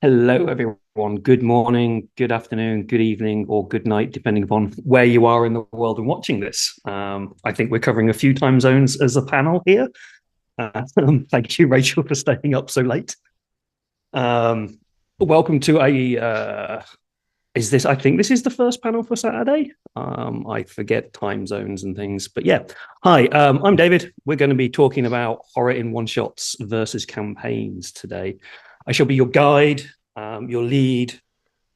Hello, everyone. Good morning, good afternoon, good evening, or good night, depending upon where you are in the world and watching this. I think we're covering a few time zones as a panel here. Thank you, Rachel, for staying up so late. Um, Welcome to is this? I think this is the first panel for Saturday. I forget time zones and things, but yeah. Hi, I'm David. We're going to be talking about horror in one shots versus campaigns today. I shall be your guide, your lead,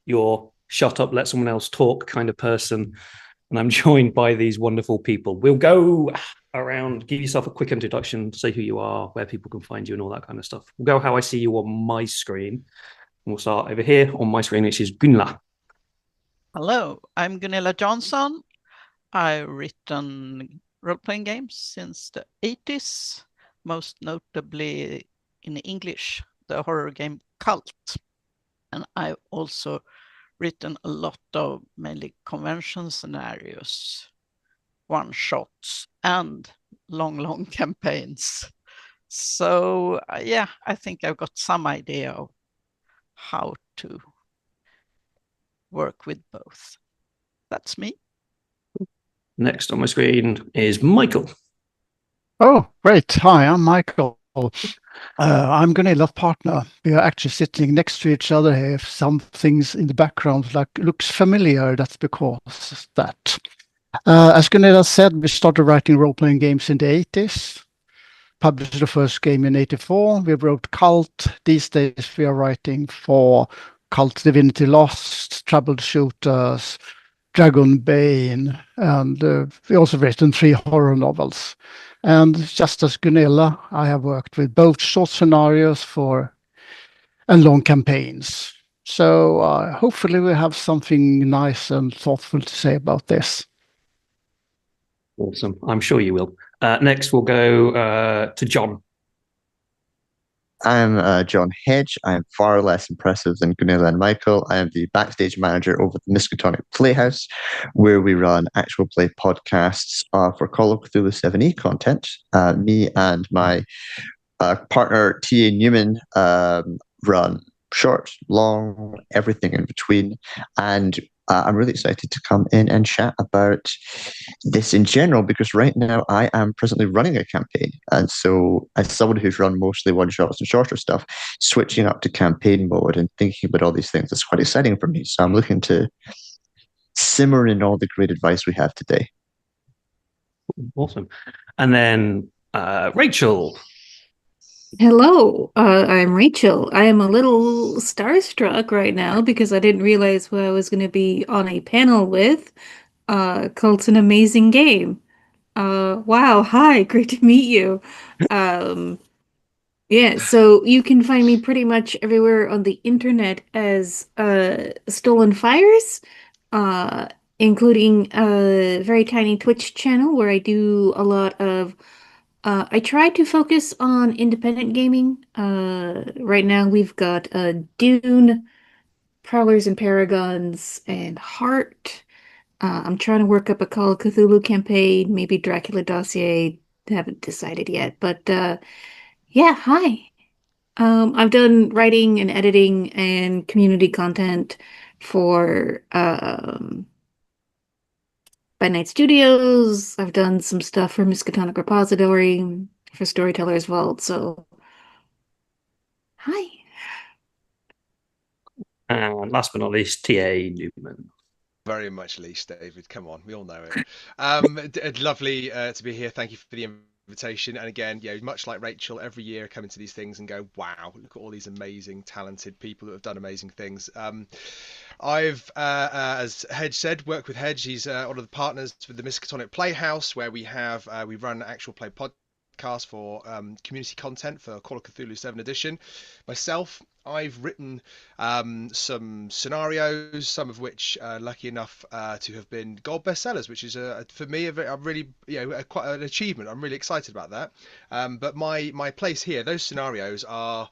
your shut up, let someone else talk kind of person. And I'm joined by these wonderful people. We'll go around, give yourself a quick introduction, say who you are, where people can find you, and all that kind of stuff. We'll go how I see you on my screen. We'll start over here on my screen, which is Gunilla. Hello, I'm Gunilla Jonsson. I've written role-playing games since the 80s, most notably in English, the horror game Cult. And I've also written a lot of mainly convention scenarios, one-shots, and long campaigns. So yeah, I think I've got some idea of how to work with both. That's me. Next on my screen is Michael. Oh, great. Hi, I'm Michael. I'm Gunilla's partner. We are actually sitting next to each other here. If some things in the background looks familiar, that's because that. As Gunilla said, we started writing role-playing games in the 80s. Published the first game in 84. We wrote Cult. These days we are writing for Cult Divinity Lost, Troubleshooters, Dragonbane, and we also written 3 horror novels. And just as Gunilla, I have worked with both short scenarios and long campaigns. So hopefully we have something nice and thoughtful to say about this. Awesome. I'm sure you will. Next, we'll go to John. I'm John Hedge. I am far less impressive than Gunilla and Michael. I am the backstage manager over the Miskatonic Playhouse, where we run actual play podcasts for Call of Cthulhu 7e content. Me and my partner, T A Newman, run short, long, everything in between. And I'm really excited to come in and chat about this in general, because right now I am presently running a campaign. And so, as someone who's run mostly one shots and shorter stuff, switching up to campaign mode and thinking about all these things is quite exciting for me. So, I'm looking to simmer in all the great advice we have today. Awesome. And then Rachel. Hello, I'm Rachel. I am a little starstruck right now because I didn't realize who I was going to be on a panel with. Cult's an amazing game. Wow, hi, great to meet you. Um, yeah, so you can find me pretty much everywhere on the internet as Stolen Fires, uh, including a very tiny Twitch channel where I do a lot of I try to focus on independent gaming. Right now we've got Dune, Prowlers and Paragons, and Heart. I'm trying to work up a Call of Cthulhu campaign, maybe Dracula Dossier. Haven't decided yet, but yeah, hi. I've done writing and editing and community content for by Night Studios. I've done some stuff for Miskatonic Repository, for Storyteller's Vault. So, hi. And last but not least, T A Newman. Very much least, David. Come on, we all know it. Lovely to be here. Thank you for the invitation. And again, much like Rachel, every year I come into these things and go, wow, look at all these amazing, talented people that have done amazing things. I've, as Hedge said, worked with Hedge. He's one of the partners with the Miskatonic Playhouse, where we run actual play podcast for community content for Call of Cthulhu 7 Edition. Myself, I've written some scenarios, some of which are lucky enough to have been gold bestsellers, which is for me a really quite an achievement. I'm really excited about that. But my place here, those scenarios are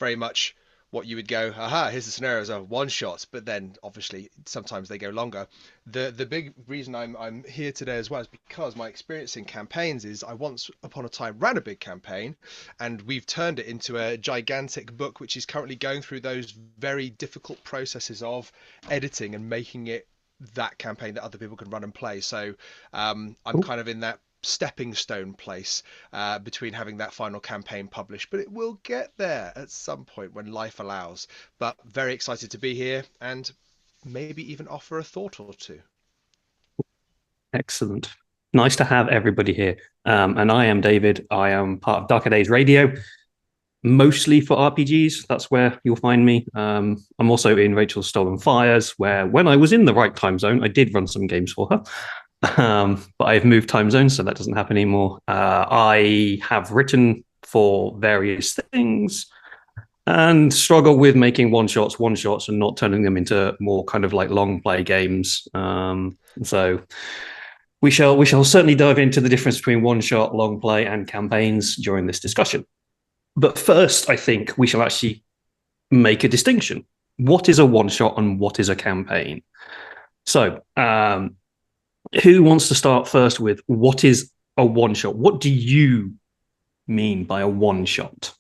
very much what you would go, aha, here's the scenarios are one shots, but then obviously sometimes they go longer. The big reason I'm here today as well is because my experience in campaigns is I once upon a time ran a big campaign, and we've turned it into a gigantic book which is currently going through those very difficult processes of editing and making it that campaign that other people can run and play. So I'm kind of in that stepping stone place between having that final campaign published, but it will get there at some point when life allows. But very excited to be here and maybe even offer a thought or two. Excellent. Nice to have everybody here. And I am David. I am part of Darker Days Radio, mostly for RPGs. That's where you'll find me. I'm also in Rachel's Stolen Fires, where when I was in the right time zone, I did run some games for her. But I've moved time zones, so that doesn't happen anymore. I have written for various things and struggle with making one shots, and not turning them into more kind of like long play games. So we shall certainly dive into the difference between one shot, long play, and campaigns during this discussion. But first, I think we shall actually make a distinction. What is a one shot and what is a campaign? So, who wants to start first with what is a one shot? What do you mean by a one shot?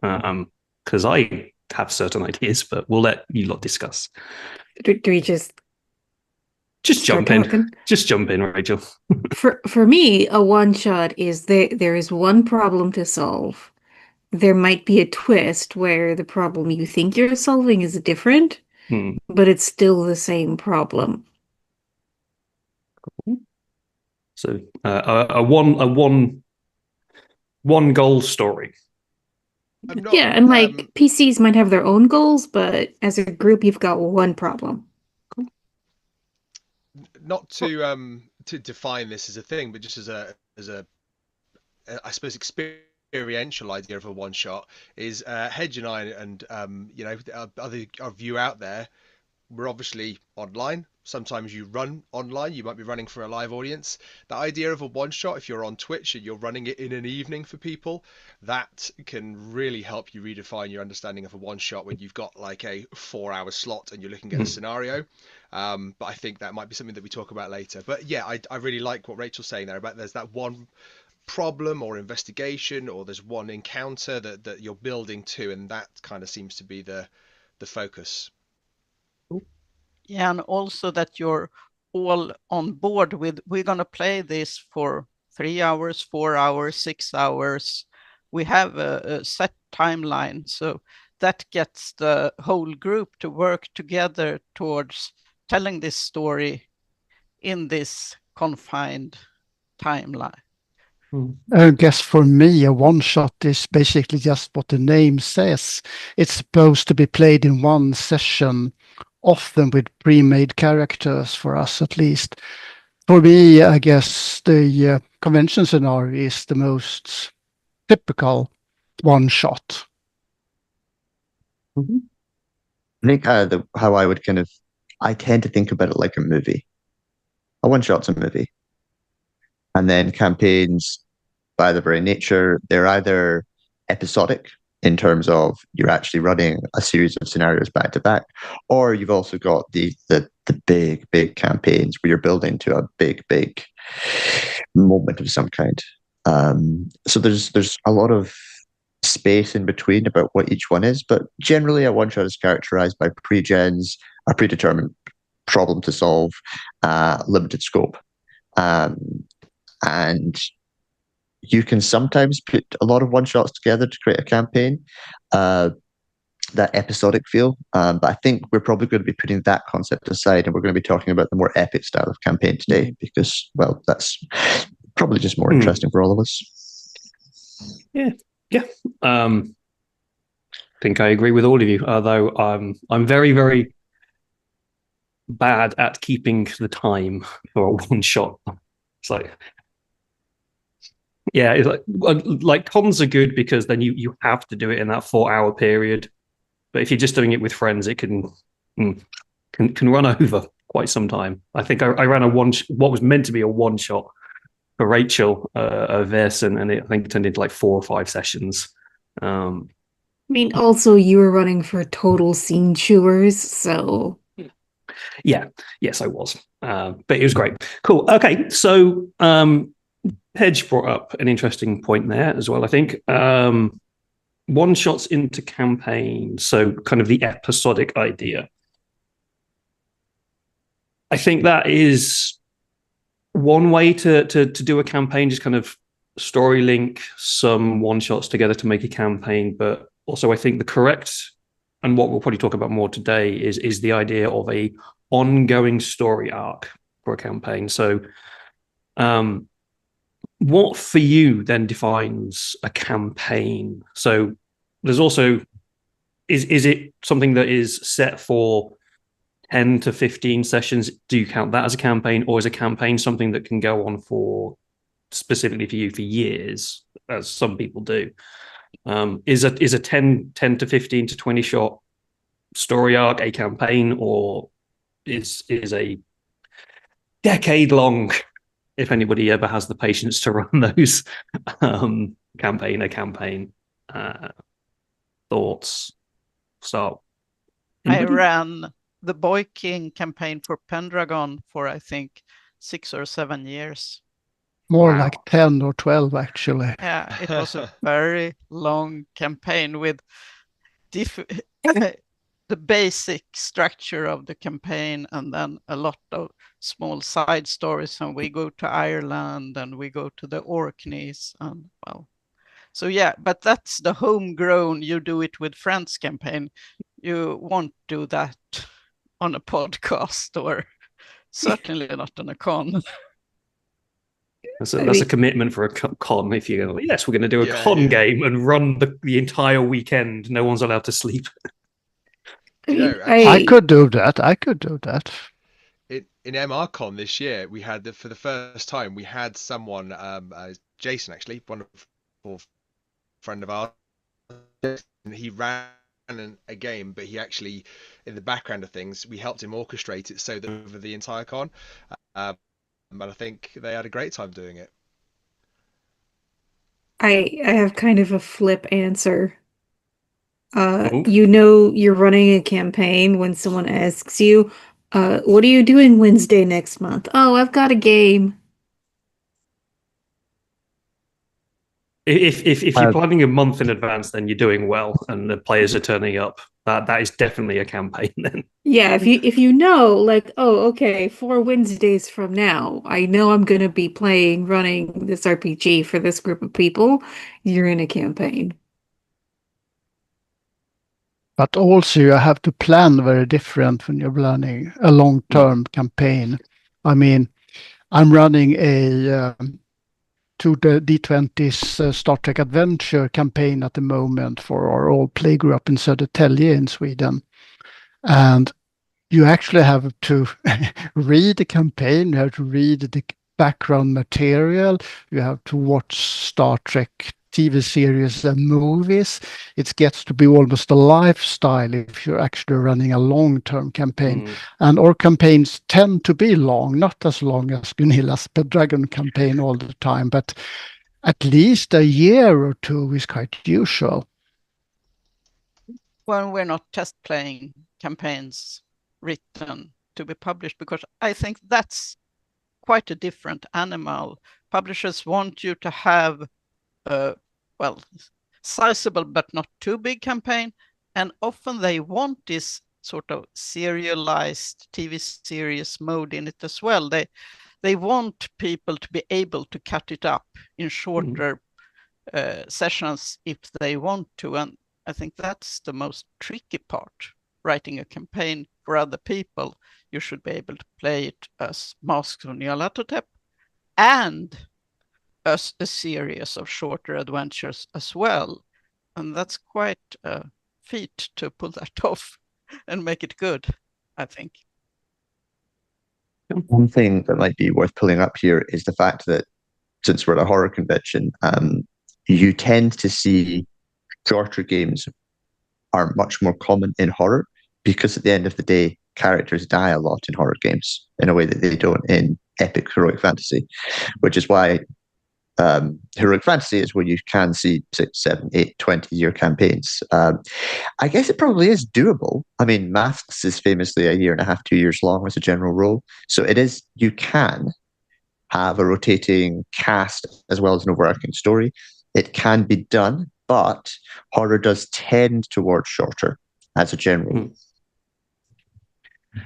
Because I have certain ideas, but we'll let you lot discuss. Do we just jump in? Talking? Just jump in, Rachel. For me, a one shot is there is one problem to solve. There might be a twist where the problem you think you're solving is different, but it's still the same problem. Cool. So a one goal story. And like PCs might have their own goals, but as a group, you've got one problem. Cool. Not to define this as a thing, but just as a I suppose experiential idea of a one shot is Hedge and I and other of you out there. We're obviously online. Sometimes you run online. You might be running for a live audience. The idea of a one shot, if you're on Twitch and you're running it in an evening for people, that can really help you redefine your understanding of a one shot when you've got like a 4-hour slot and you're looking at a scenario. But I think that might be something that we talk about later. But yeah, I really like what Rachel's saying there about there's that one problem or investigation, or there's one encounter that you're building to, and that kind of seems to be the focus. Yeah, and also that you're all on board with, we're going to play this for 3 hours, 4 hours, 6 hours. We have a set timeline, so that gets the whole group to work together towards telling this story in this confined timeline. I guess for me, a one-shot is basically just what the name says. It's supposed to be played in one session, often with pre-made characters, for us at least. For me, I guess the convention scenario is the most typical one-shot. I think how I would I tend to think about it like a movie. A one-shot's a movie. And then campaigns, by their very nature, they're either episodic in terms of you're actually running a series of scenarios back to back, or you've also got the big campaigns where you're building to a big moment of some kind. So there's a lot of space in between about what each one is, but generally a one-shot is characterized by pre-gens, a predetermined problem to solve, limited scope. And you can sometimes put a lot of one-shots together to create a campaign, that episodic feel. But I think we're probably going to be putting that concept aside, and we're going to be talking about the more epic style of campaign today, because, well, that's probably just more interesting for all of us. Yeah. I think I agree with all of you, although I'm very, very bad at keeping the time for a one-shot. It's like... Yeah, it's like cons are good because then you have to do it in that 4-hour period. But if you're just doing it with friends, it can run over quite some time. I think I ran what was meant to be a one shot for Rachel of this, and I think it turned into like 4 or 5 sessions. mean, also you were running for total scene chewers, so Yeah, yes, I was. But it was great. Cool. Okay, so Hedge brought up an interesting point there as well, I think. One shots into campaign, so kind of the episodic idea. I think that is one way to do a campaign, just kind of story link some one shots together to make a campaign. But also, I think the correct, and what we'll probably talk about more today, is the idea of a ongoing story arc for a campaign. So, what for you then defines a campaign? So, there's also is it something that is set for 10 to 15 sessions? Do you count that as a campaign, or is a campaign something that can go on for specifically for you for years, as some people do? Is a 10 to 15 to 20 shot story arc a campaign, or is a decade long, if anybody ever has the patience to run those, campaign thoughts? So I ran the Boy King campaign for Pendragon for, I think, 6 or 7 years. More like 10 or 12, actually. Yeah, it was a very long campaign with the basic structure of the campaign, and then a lot of small side stories. And we go to Ireland, and we go to the Orkneys, and well, so yeah. But that's the homegrown, you do it with friends campaign. You won't do that on a podcast, or certainly not on a con. That's a commitment for a con. If you go, yes, we're going to do a con game and run the entire weekend. No one's allowed to sleep. I could do that. In MRCon this year, we had for the first time, we had someone, Jason, actually, wonderful friend of ours. He ran a game, but he actually, in the background of things, we helped him orchestrate it so that over the entire con. But I think they had a great time doing it. I have kind of a flip answer. You know you're running a campaign when someone asks you, what are you doing Wednesday next month? Oh, I've got a game. If you're planning a month in advance, then you're doing well, and the players are turning up. That is definitely a campaign then. Yeah, if you know, like, oh, okay, 4 Wednesdays from now, I know I'm gonna be running this RPG for this group of people, you're in a campaign. But also you have to plan very different when you're running a long-term campaign. I mean, I'm running a to the D20's Star Trek Adventure campaign at the moment for our old play group in Södertälje in Sweden. And you actually have to read the campaign, you have to read the background material, you have to watch Star Trek TV series and movies. It gets to be almost a lifestyle if you're actually running a long-term campaign. And our campaigns tend to be long, not as long as Gunilla's Pendragon campaign all the time, but at least a year or two is quite usual. When we're not test playing campaigns written to be published, because I think that's quite a different animal. Publishers want you to have sizable but not too big campaign, and often they want this sort of serialized TV series mode in it as well. They want people to be able to cut it up in shorter sessions if they want to, and I think that's the most tricky part. Writing a campaign for other people, you should be able to play it as Masks of Nyarlathotep and as a series of shorter adventures as well. And that's quite a feat to pull that off and make it good, I think. One thing that might be worth pulling up here is the fact that since we're at a horror convention, you tend to see shorter games are much more common in horror, because at the end of the day, characters die a lot in horror games in a way that they don't in epic heroic fantasy, which is why heroic fantasy is where you can see 6, 7, 8, 20-year campaigns. I guess it probably is doable. I mean, Masks is famously a year and a half, 2 years long as a general rule. So it is, you can have a rotating cast as well as an overarching story. It can be done, but horror does tend towards shorter as a general rule.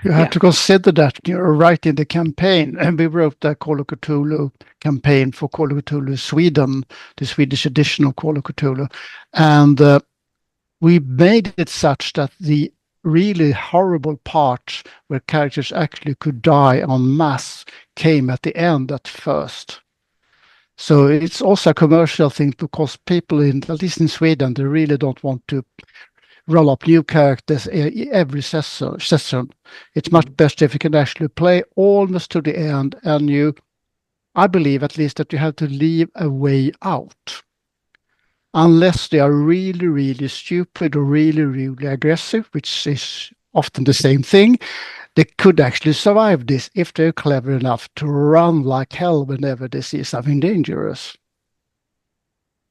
You have to consider that you're writing the campaign, and we wrote the Call of Cthulhu campaign for Call of Cthulhu Sweden, the Swedish edition of Call of Cthulhu, and we made it such that the really horrible part where characters actually could die en masse came at the end at first. So it's also a commercial thing because people, at least in Sweden, they really don't want to roll up new characters every session. It's much better if you can actually play almost to the end, and I believe at least that you have to leave a way out. Unless they are really, really stupid or really, really aggressive, which is often the same thing, they could actually survive this if they're clever enough to run like hell whenever they see something dangerous.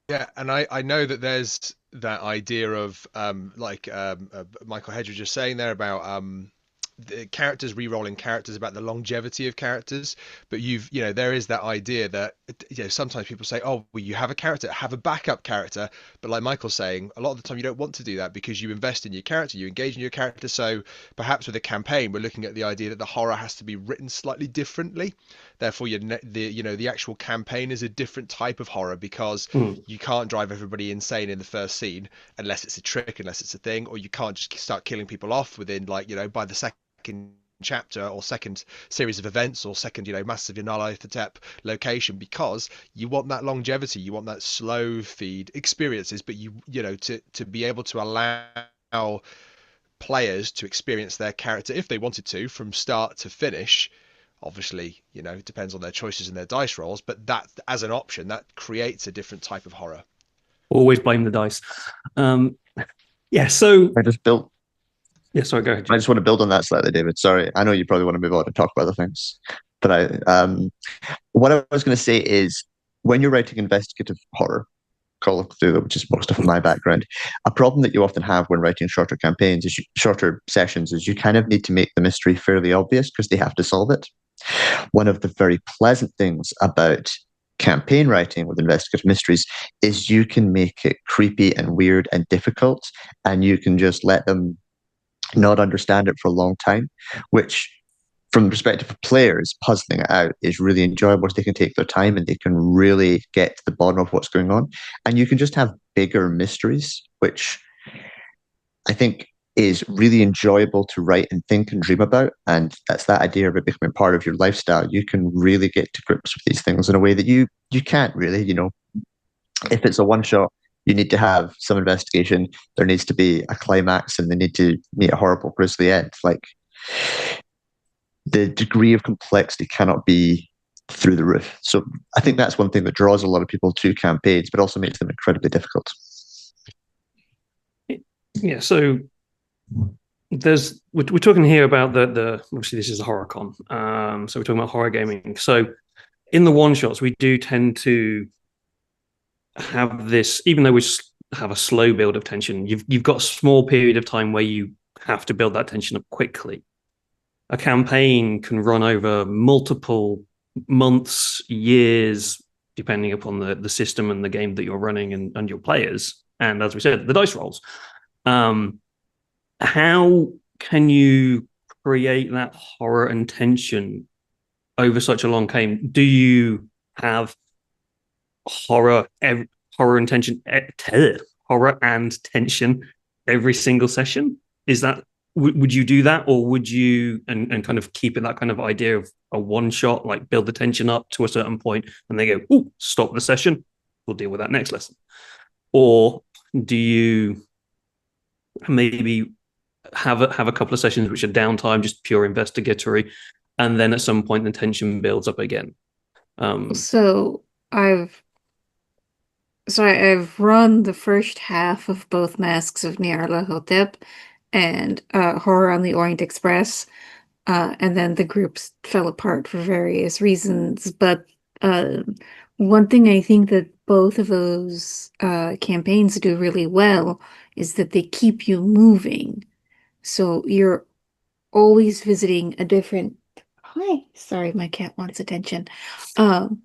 Yeah, and I know that there's that idea of Michael Hedge was just saying there about the characters re-rolling characters, about the longevity of characters, but there is that idea that sometimes people say, oh well, you have a character, have a backup character, but like Michael's saying, a lot of the time you don't want to do that because you invest in your character, you engage in your character. So perhaps with a campaign we're looking at the idea that the horror has to be written slightly differently, therefore the actual campaign is a different type of horror because you can't drive everybody insane in the first scene unless it's a trick, unless it's a thing, or you can't just start killing people off within by the second chapter or second series of events or second massive Nyarlathotep location, because you want that longevity, you want that slow feed experiences, but to be able to allow players to experience their character if they wanted to from start to finish. Obviously it depends on their choices and their dice rolls, but that as an option that creates a different type of horror. Always blame the dice. So I just built sorry, go ahead. I just want to build on that slightly, David. Sorry, I know you probably want to move on and talk about other things, but what I was going to say is when you're writing investigative horror, Call of Cthulhu, which is most of my background, a problem that you often have when writing shorter campaigns is shorter sessions is you kind of need to make the mystery fairly obvious because they have to solve it. One of the very pleasant things about campaign writing with investigative mysteries is you can make it creepy and weird and difficult, and you can just let them not understand it for a long time, which from the perspective of players, puzzling it out is really enjoyable because they can take their time and they can really get to the bottom of what's going on. And you can just have bigger mysteries, which I think is really enjoyable to write and think and dream about. And that's that idea of it becoming part of your lifestyle. You can really get to grips with these things in a way that you can't really, if it's a one shot, you need to have some investigation. There needs to be a climax and they need to meet a horrible, grisly end. Like, the degree of complexity cannot be through the roof. So I think that's one thing that draws a lot of people to campaigns, but also makes them incredibly difficult. Yeah, so we're talking here about the obviously this is a horror con. So we're talking about horror gaming. So in the one shots, we do tend to have this, even though we have a slow build of tension, you've got a small period of time where you have to build that tension up quickly. A campaign can run over multiple months, years, depending upon the system and the game that you're running and your players. And as we said, the dice rolls. How can you create that horror and tension over such a long game? Do you have horror and tension every single session? Is that, would you do that, or would you and kind of keep it that kind of idea of a one shot, like build the tension up to a certain point and they go, "Ooh, stop the session, we'll deal with that next lesson"? Or do you maybe have a couple of sessions which are downtime, just pure investigatory, and then at some point the tension builds up again? So I've run the first half of both Masks of Nyarlathotep and Horror on the Orient Express, and then the groups fell apart for various reasons. But One thing I think that both of those campaigns do really well is that they keep you moving. So you're always visiting a different. Hi, sorry, my cat wants attention. Um,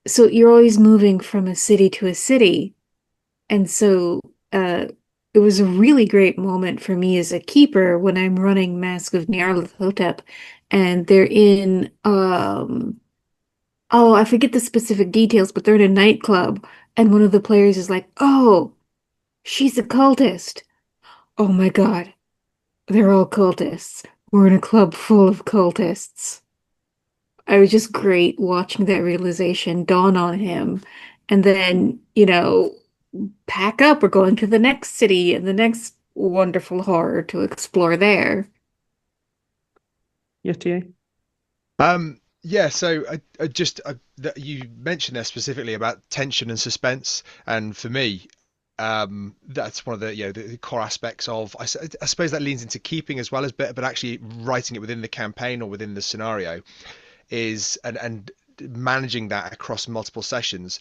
so you're always moving from a city to a city. And so it was a really great moment for me as a keeper when I'm running Mask of Nyarlathotep and they're in oh, I forget the specific details, but they're in a nightclub and one of the players is like, "Oh, she's a cultist." Oh my God, they're all cultists. We're in a club full of cultists. I was just great watching that realization dawn on him. And then, pack up. We're going to the next city and the next wonderful horror to explore there. Yeah, TA. Yeah, so you mentioned there specifically about tension and suspense, and for me, that's one of the core aspects of I suppose that leans into keeping as well as but actually writing it within the campaign or within the scenario is and managing that across multiple sessions.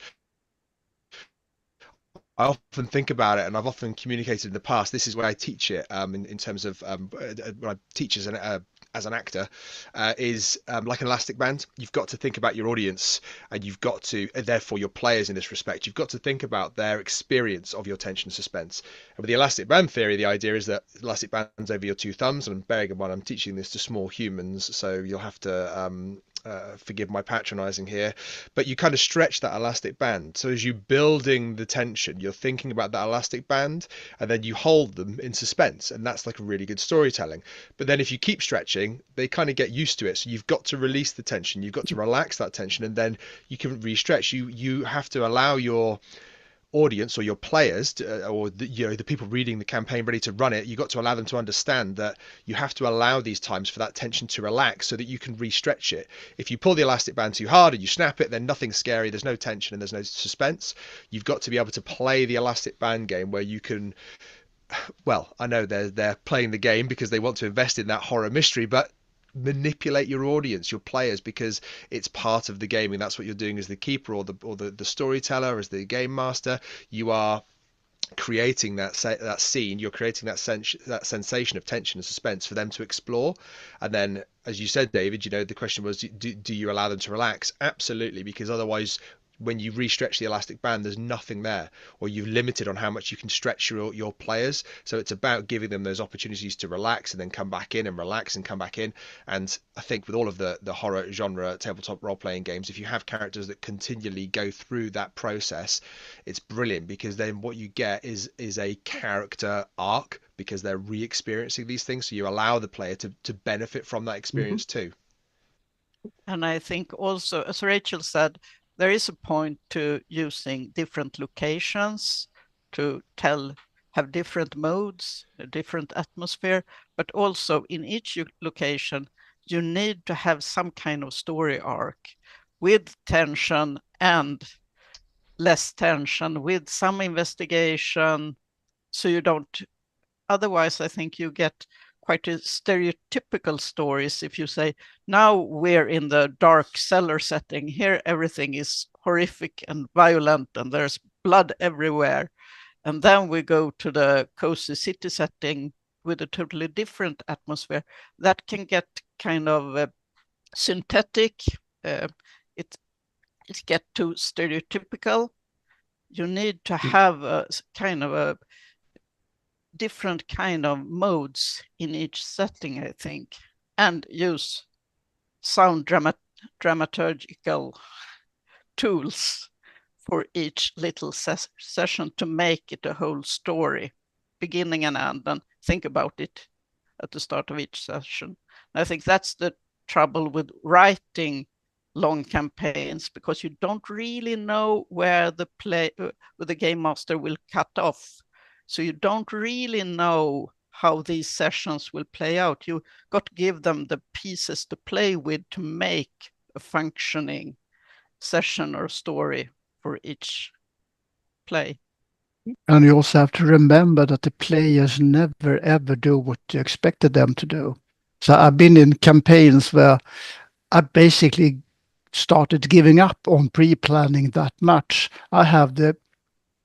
I often think about it, and I've often communicated in the past. This is where I teach it in terms of when I teach as an actor, is like an elastic band. You've got to think about your audience, and you've got to, therefore, your players in this respect. You've got to think about their experience of your tension and suspense. And with the elastic band theory, the idea is that elastic bands over your two thumbs. And bearing in mind, I'm teaching this to small humans, so you'll have to forgive my patronizing here, but you kind of stretch that elastic band. So as you're building the tension, you're thinking about that elastic band and then you hold them in suspense. And that's like a really good storytelling. But then if you keep stretching, they kind of get used to it. So you've got to release the tension. You've got to relax that tension and then you can re-stretch. You have to allow your audience or your players or the people reading the campaign ready to run it, you've got to allow them to understand that you have to allow these times for that tension to relax so that you can re-stretch it. If you pull the elastic band too hard and you snap it, then nothing's scary, there's no tension and there's no suspense. You've got to be able to play the elastic band game where you can, well, I know they're playing the game because they want to invest in that horror mystery, but manipulate your audience, your players, because it's part of the game, and that's what you're doing as the keeper or the storyteller, as the game master. You are creating that scene, you're creating that sensation of tension and suspense for them to explore. And then, as you said, David, the question was, do you allow them to relax? Absolutely, because otherwise, when you re-stretch the elastic band, there's nothing there, or you've limited on how much you can stretch your players. So it's about giving them those opportunities to relax and then come back in and relax and come back in. And I think with all of the horror genre tabletop role-playing games, if you have characters that continually go through that process, it's brilliant, because then what you get is a character arc, because they're re-experiencing these things. So you allow the player to benefit from that experience too. And I think also, as Rachel said, there is a point to using different locations to have different modes, a different atmosphere, but also in each location, you need to have some kind of story arc with tension and less tension, with some investigation, so you don't, otherwise I think you get quite a stereotypical stories if you say, now we're in the dark cellar setting, here everything is horrific and violent and there's blood everywhere, and then we go to the cozy city setting with a totally different atmosphere. That can get kind of synthetic, it get too stereotypical. You need to have a kind of a different kind of modes in each setting, I think, and use sound dramaturgical tools for each little session to make it a whole story, beginning and end, and think about it at the start of each session. And I think that's the trouble with writing long campaigns, because you don't really know where the game master will cut off. So you don't really know how these sessions will play out. You got to give them the pieces to play with to make a functioning session or story for each play. And you also have to remember that the players never ever do what you expected them to do. So I've been in campaigns where I basically started giving up on pre-planning that much. I have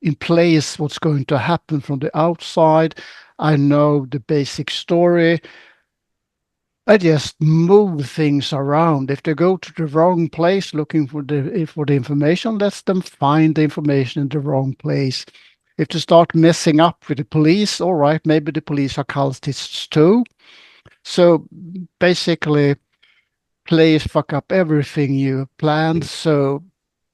in place what's going to happen from the outside. I know the basic story. I just move things around. If they go to the wrong place looking for the information, let them find the information in the wrong place. If they start messing up with the police, all right, maybe the police are cultists too. So basically, players fuck up everything you planned. So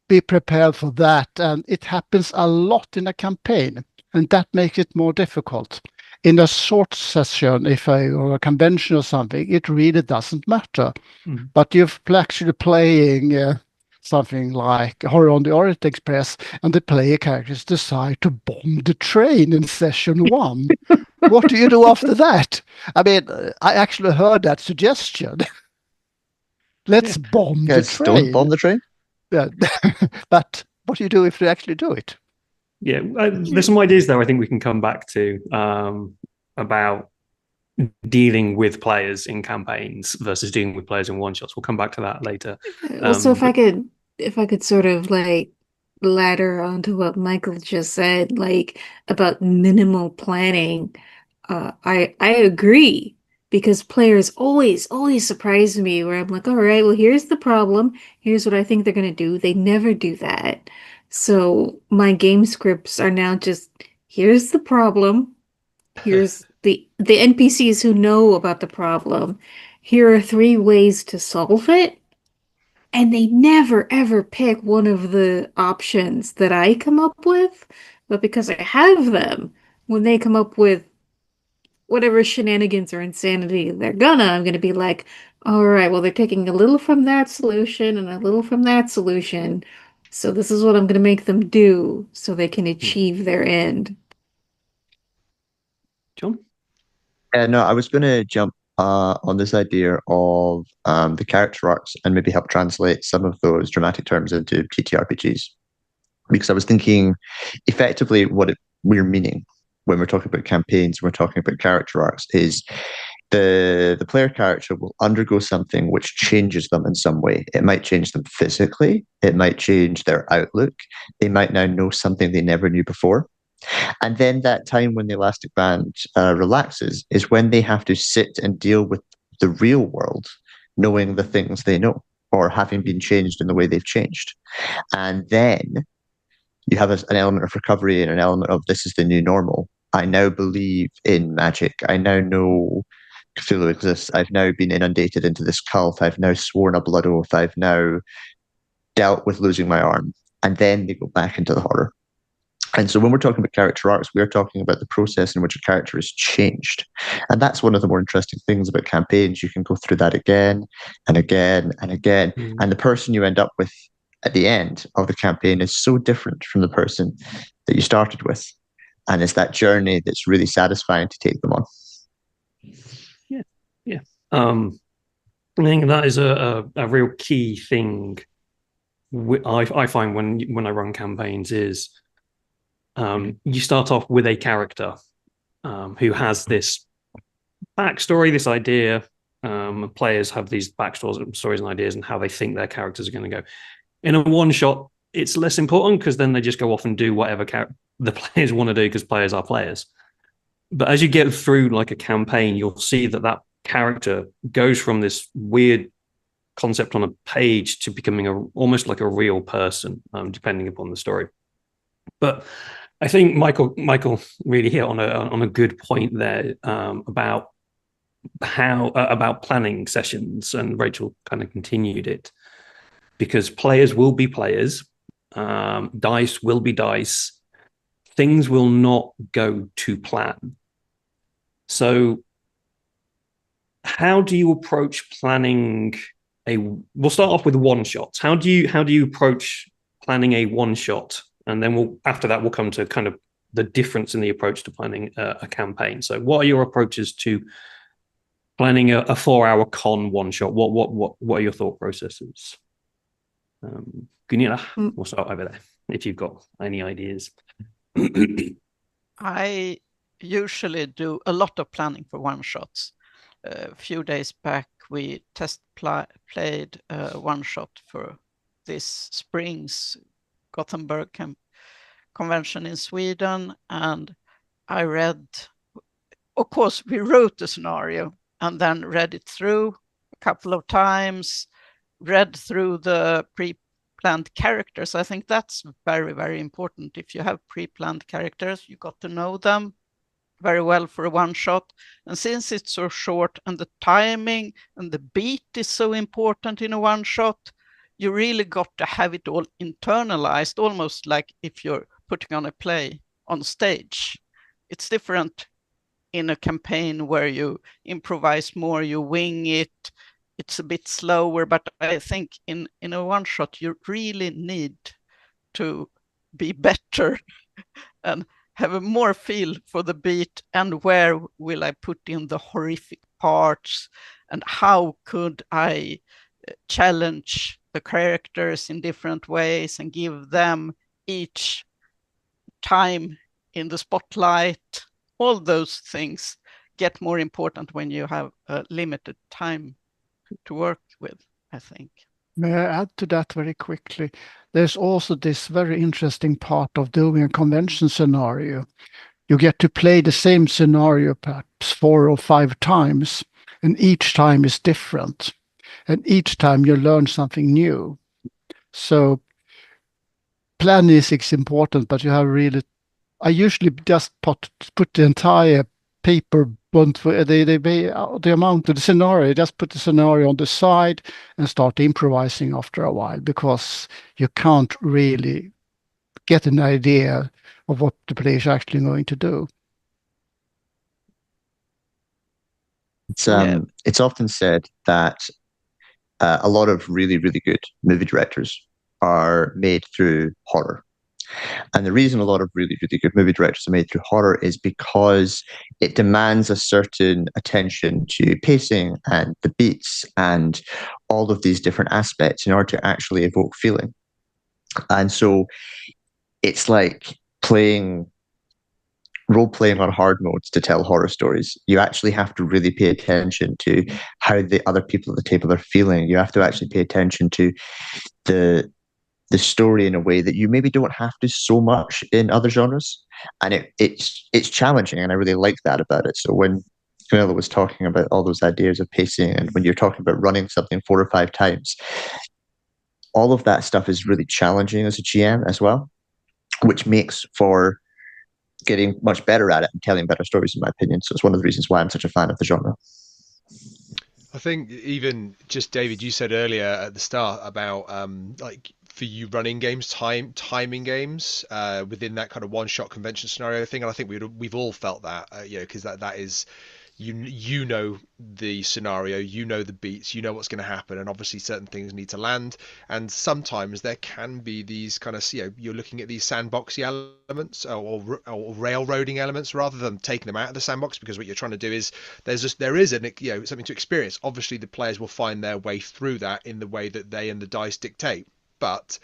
be prepared for that. And it happens a lot in a campaign, and that makes it more difficult. In a short session, or a convention or something, it really doesn't matter. But you're actually playing something like Horror on the Orient Express, and the player characters decide to bomb the train in session 1. What do you do after that? I mean, I actually heard that suggestion. Let's bomb the Guys, train. don't bomb the train. Yeah. But what do you do if they actually do it? Yeah, there's some ideas there I think we can come back to about dealing with players in campaigns versus dealing with players in one-shots. We'll come back to that later. Well, so if I could sort of like ladder onto what Michael just said, like about minimal planning, I agree, because players always surprise me where I'm like, all right, well, here's the problem. Here's what I think they're gonna do. They never do that. So my game scripts are now just, here's the problem. Here's the NPCs who know about the problem. Here are 3 ways to solve it. And they never ever pick one of the options that I come up with, but because I have them, when they come up with whatever shenanigans or insanity I'm gonna be like, all right, well, they're taking a little from that solution and a little from that solution. So this is what I'm gonna make them do so they can achieve their end. John? No, I was going to jump on this idea of the character arcs and maybe help translate some of those dramatic terms into TTRPGs. Because I was thinking effectively we're meaning when we're talking about campaigns, we're talking about character arcs, is the player character will undergo something which changes them in some way. It might change them physically, it might change their outlook, they might now know something they never knew before. And then that time when the elastic band relaxes is when they have to sit and deal with the real world, knowing the things they know or having been changed in the way they've changed. And then you have an element of recovery and an element of this is the new normal. I now believe in magic. I now know Cthulhu exists. I've now been inundated into this cult. I've now sworn a blood oath. I've now dealt with losing my arm. And then they go back into the horror. And so when we're talking about character arcs, we're talking about the process in which a character is changed. And that's one of the more interesting things about campaigns. You can go through that again and again and again. And the person you end up with at the end of the campaign is so different from the person that you started with. And it's that journey that's really satisfying to take them on. Yeah. I think that is a real key thing I find when I run campaigns is you start off with a character who has this backstory, this idea. Players have these backstories and ideas and how they think their characters are going to go. In a one-shot, it's less important because then they just go off and do whatever the players want to do because players are players. But as you get through like a campaign, you'll see that character goes from this weird concept on a page to becoming almost like a real person, depending upon the story. But I think Michael really hit on a good point there about about planning sessions, and Rachel kind of continued it, because players will be players, dice will be dice, things will not go to plan. So how do you approach planning we'll start off with one shots. How do you approach planning a one shot? And then after that, we'll come to kind of the difference in the approach to planning a campaign. So what are your approaches to planning a 4-hour con one shot? What are your thought processes? Gunilla, we'll start over there if you've got any ideas. I usually do a lot of planning for one shots. a few days back, we played one shot for this spring's Gothenburg convention in Sweden, and I read, of course, we wrote the scenario and then read it through a couple of times, read through the pre-planned characters. I think that's very, very important. If you have pre-planned characters, you got to know them very well for a one shot. And since it's so short and the timing and the beat is so important in a one shot, you really got to have it all internalized, almost like if you're putting on a play on stage. It's different in a campaign where you improvise more, you wing it, it's a bit slower, but I think in a one shot, you really need to be better and have a more feel for the beat and where will I put in the horrific parts and how could I challenge the characters in different ways and give them each time in the spotlight. All those things get more important when you have a limited time to work with, I think. May I add to that very quickly? There's also this very interesting part of doing a convention scenario. You get to play the same scenario perhaps 4 or 5 times, and each time is different. And each time you learn something new. So planning is important, but you have really, I usually just put the entire paper the amount of the scenario, just put the scenario on the side and start improvising after a while, because you can't really get an idea of what the player is actually going to do. It's often said that a lot of really, really good movie directors are made through horror. And the reason a lot of really, really good movie directors are made through horror is because it demands a certain attention to pacing and the beats and all of these different aspects in order to actually evoke feeling. And so it's like role-playing on hard modes to tell horror stories. You actually have to really pay attention to how the other people at the table are feeling. You have to actually pay attention to the story in a way that you maybe don't have to so much in other genres. And it's challenging, and I really like that about it. So when Gunilla was talking about all those ideas of pacing, and when you're talking about running something 4 or 5 times, all of that stuff is really challenging as a GM as well, which makes for getting much better at it and telling better stories, in my opinion. So it's one of the reasons why I'm such a fan of the genre. I think even just David, you said earlier at the start about like for you running games, timing games within that kind of one-shot convention scenario thing, and I think we've all felt that, because that is you know the scenario, you know the beats, you know what's going to happen, and obviously certain things need to land, and sometimes there can be these kind of, you're looking at these sandboxy elements or railroading elements rather than taking them out of the sandbox, because what you're trying to do is there is something to experience. Obviously the players will find their way through that in the way that they and the dice dictate, but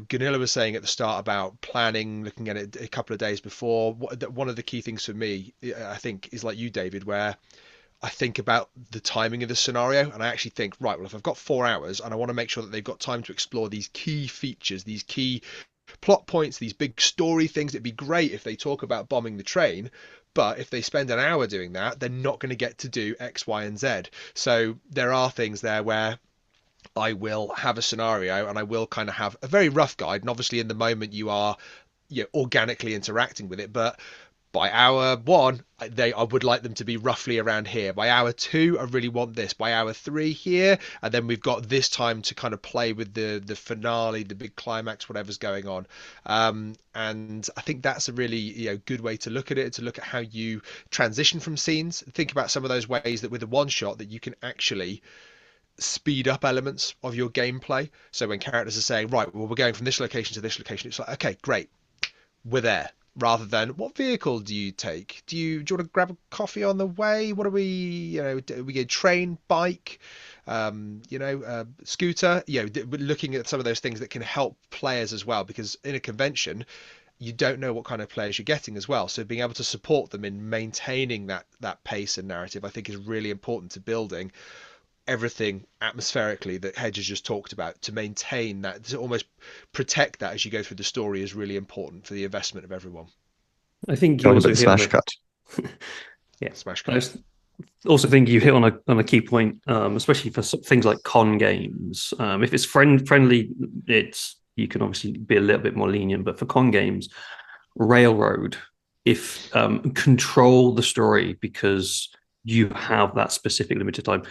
Gunilla was saying at the start about planning, looking at it a couple of days before. One of the key things for me, I think, is like you, David, where I think about the timing of the scenario, and I actually think, right, well, if I've got 4 hours and I want to make sure that they've got time to explore these key features, these key plot points, these big story things, it'd be great if they talk about bombing the train. But if they spend an hour doing that, they're not going to get to do X, Y, and Z. So there are things there where I will have a scenario and I will kind of have a very rough guide, and obviously in the moment you are organically interacting with it, but by hour 1 I would like them to be roughly around here. By hour 2 I really want this. By hour 3 here, and then we've got this time to kind of play with the finale, the big climax, whatever's going on. And I think that's a really good way to look at it, to look at how you transition from scenes. Think about some of those ways that with a one shot that you can actually speed up elements of your gameplay. So when characters are saying, right, well, we're going from this location to this location, it's like, okay, great, we're there. Rather than, what vehicle do you take? Do you want to grab a coffee on the way? What do we get? Train, bike, scooter? Looking at some of those things that can help players as well, because in a convention, you don't know what kind of players you're getting as well. So being able to support them in maintaining that pace and narrative, I think, is really important to building everything atmospherically that Hedge has just talked about. To maintain that, to almost protect that as you go through the story, is really important for the investment of everyone. I think you Talking also about the hit on smash cut. yeah. Smash I cut. also think you hit on a key point, especially for things like con games. If it's friendly, you can obviously be a little bit more lenient. But for con games, Railroad, if control the story because you have that specific limited time.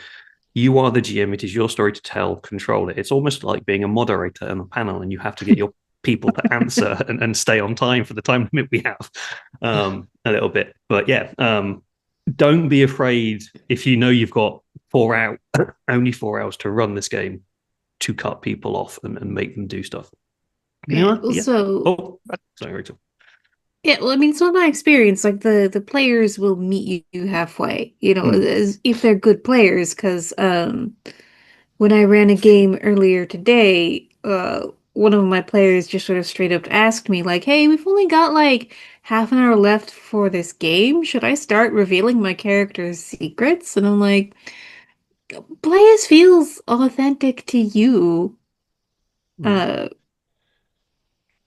You are the GM. It is your story to tell. Control it. It's almost like being a moderator on a panel, and you have to get your people to answer and stay on time for the time limit we have. A little bit, but yeah. Don't be afraid if you know you've got only 4 hours to run this game, to cut people off and make them do stuff. Yeah. Also, Oh, sorry, Rachel. Yeah, well, I mean, so in my experience, like the players will meet you halfway, if they're good players. Because when I ran a game earlier today, one of my players just sort of straight up asked me, like, "Hey, we've only got like half an hour left for this game. Should I start revealing my character's secrets?" And I'm like, "Play as feels authentic to you."